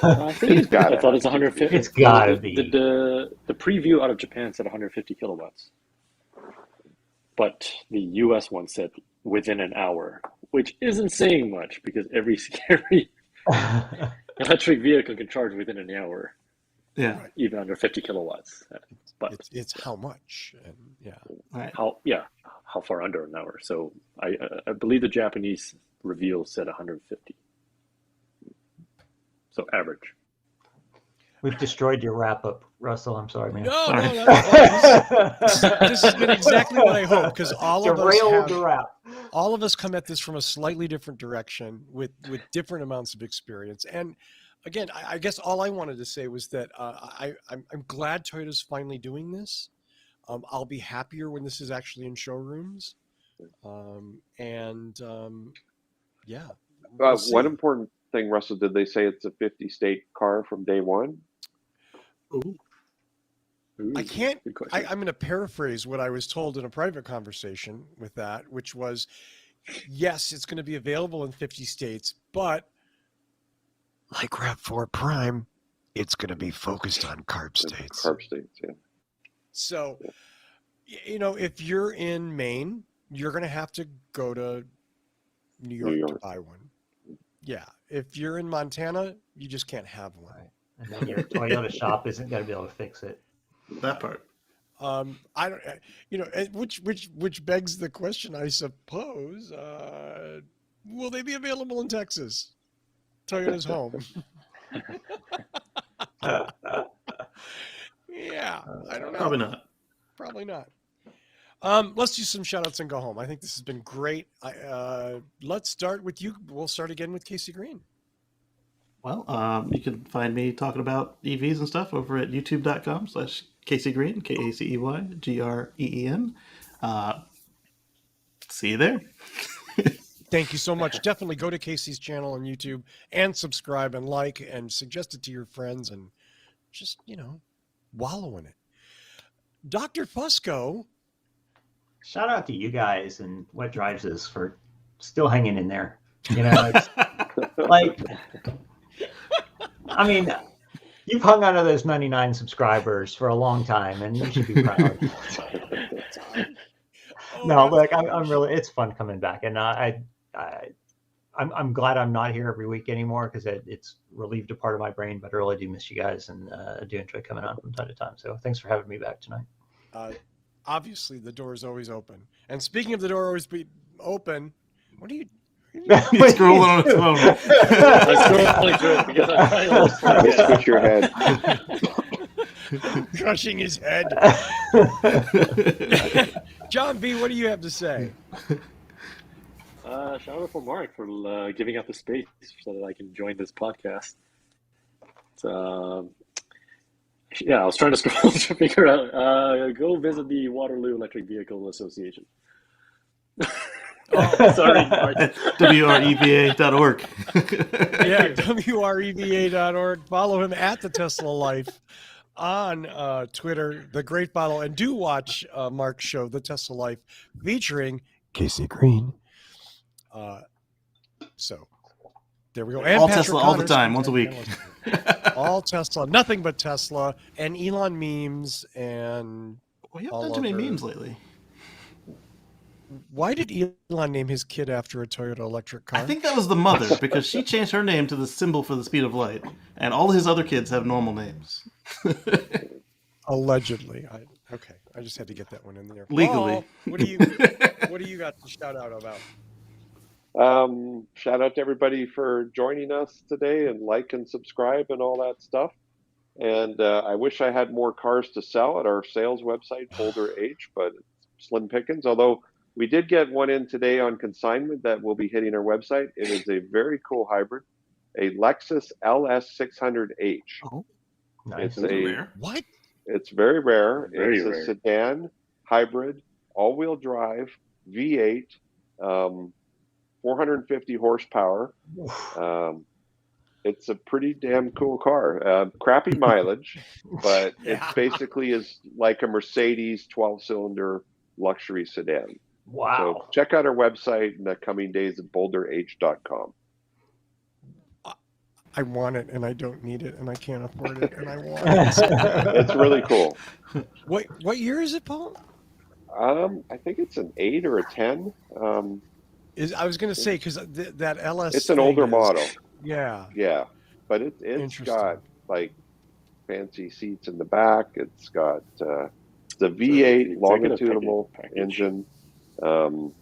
I think I thought it's 150. It's gotta be. The preview out of Japan said 150 kilowatts, but the US one said within an hour, which isn't saying much because every electric vehicle can charge within an hour. Yeah, even under 50 kilowatts. But it's how much, and right. How far under an hour? So I believe the Japanese reveal said 150. So average. We've destroyed your wrap up, Russell. I'm sorry, man. No, Sorry. no, that's fine. This has been exactly what I hoped, because all of us Derailed the route. all of us come at this from a slightly different direction with different amounts of experience. And again, I guess all I wanted to say was that I'm glad Toyota's finally doing this. I'll be happier when this is actually in showrooms. Yeah. We'll see. One important thing, Russell, did they say it's a 50-state car from day one? Ooh. I can't. Good question. I'm going to paraphrase what I was told in a private conversation with that, which was, yes, it's going to be available in 50 states, but like RAV4 Prime, it's going to be focused on CARB states. CARB states, yeah. So, you know, if you're in Maine, you're going to have to go to New York to buy one. Yeah. If you're in Montana, you just can't have one. Right. And then your Toyota shop isn't going to be able to fix it. That part. I don't, you know, which begs the question, I suppose. Will they be available in Texas? Toyota's home. Yeah, I don't know. Probably not. Probably not. Let's do some shout outs and go home. I think this has been great. Let's start with you. We'll start again with Casey Green. Well, you can find me talking about EVs and stuff over at youtube.com/Casey Green, KACEYGREEN. See you there. Thank you so much. Definitely go to Casey's channel on YouTube and subscribe and like and suggest it to your friends and just, you know, wallow in it. Dr. Fusco. Shout out to you guys and What Drives Us for still hanging in there. You know, it's like, I mean, you've hung on to those 99 subscribers for a long time, and you should be proud. No, look, I'm really. It's fun coming back, and I'm glad I'm not here every week anymore because it's relieved a part of my brain. But I really do miss you guys, and I do enjoy coming on from time to time. So thanks for having me back tonight. Obviously, the door is always open. And speaking of the door always be open, what are you? He's scrolling on his phone. I scrolled through it because I'm trying to Switch your head. Crushing his head. John B., what do you have to say? shout out for Mark for giving up the space so that I can join this podcast. Yeah, I was trying to scroll to figure out. Go visit the Waterloo Electric Vehicle Association. Oh, sorry, Mark. WREVA.org. Yeah, WREVA.org. Follow him at the Tesla Life on Twitter, The Great Follow, and do watch Mark's show, The Tesla Life, featuring Casey Green. So there we go. And All Patrick Tesla all the Connors, time, once a week. All Tesla, nothing but Tesla, and Elon memes, and We haven't done too many memes lately. Why did Elon name his kid after a Toyota electric car? I think that was the mother, because she changed her name to the symbol for the speed of light, and all his other kids have normal names. Allegedly. Okay, I just had to get that one in there. Legally. Paul, what do you got to shout out about? Shout out to everybody for joining us today, and like and subscribe and all that stuff. And I wish I had more cars to sell at our sales website, Boulder H, but it's slim pickings. Although we did get one in today on consignment that will be hitting our website. It is a very cool hybrid, a Lexus Ls600h. Oh, nice. What? It's very rare. Very it's rare. a sedan, hybrid, all-wheel drive, V8, 450 horsepower. It's a pretty damn cool car. Crappy mileage, but it basically is like a Mercedes 12-cylinder luxury sedan. Wow. So check out our website in the coming days at boulderh.com. I want it, and I don't need it, and I can't afford it, and I want it. It's really cool. What year is it, Paul? I think it's an 8 or a 10. I was going to say, because that LS. It's an older model. Yeah. Yeah, but it's got like fancy seats in the back. It's got the V8 longitudinal engine. In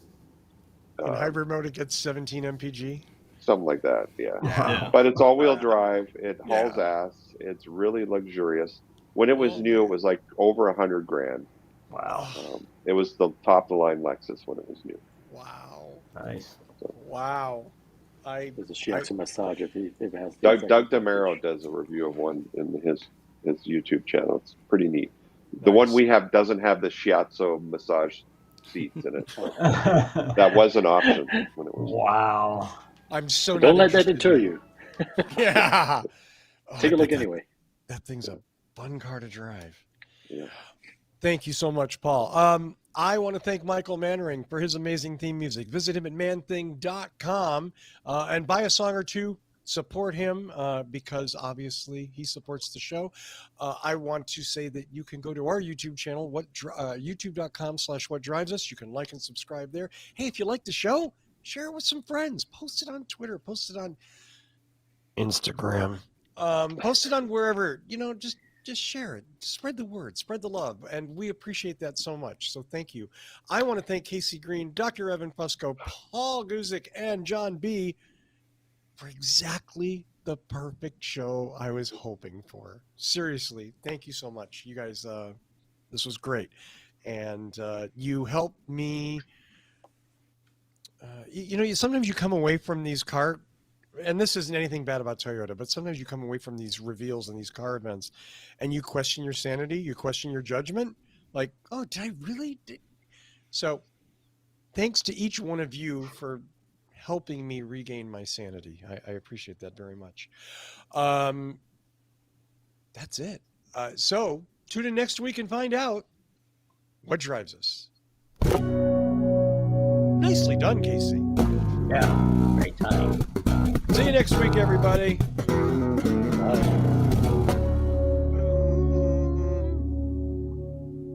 hybrid mode, it gets 17 mpg. Something like that, yeah. Yeah. But it's all-wheel drive. It hauls ass. It's really luxurious. When it was new, it was like over $100,000. Wow. It was the top of the line Lexus when it was new. Wow. Nice. Wow. There's a shiatsu massage if it has. Doug Damaro does a review of one in his YouTube channel. It's pretty neat. The one we have doesn't have the shiatsu massage seats in it. That was an option when it was. Wow. I'm so Don't not let that interested deter in you. Yeah. Oh, Take a I look bet anyway. That thing's a fun car to drive. Yeah. Thank you so much, Paul. I want to thank Michael Mannering for his amazing theme music. Visit him at manthing.com and buy a song or two. Support him because obviously he supports the show. I want to say that you can go to our YouTube channel, youtube.com/whatdrivesus. You can like and subscribe there. Hey, if you like the show, share it with some friends. Post it on Twitter. Post it on Instagram. Post it on wherever, just share it. Spread the word, spread the love. And we appreciate that so much. So thank you. I want to thank Casey Green, Dr. Evan Fusco, Paul Guzik, and John B. for exactly the perfect show I was hoping for. Seriously, thank you so much. You guys, this was great. And you helped me. Sometimes you come away from these and this isn't anything bad about Toyota, but sometimes you come away from these reveals and these car events and you question your sanity, you question your judgment. Like, oh, did I really? So thanks to each one of you for helping me regain my sanity. I appreciate that very much. That's it. So tune in next week and find out what drives us. Nicely done, Casey. Yeah. Great time. See you next week, everybody. Bye.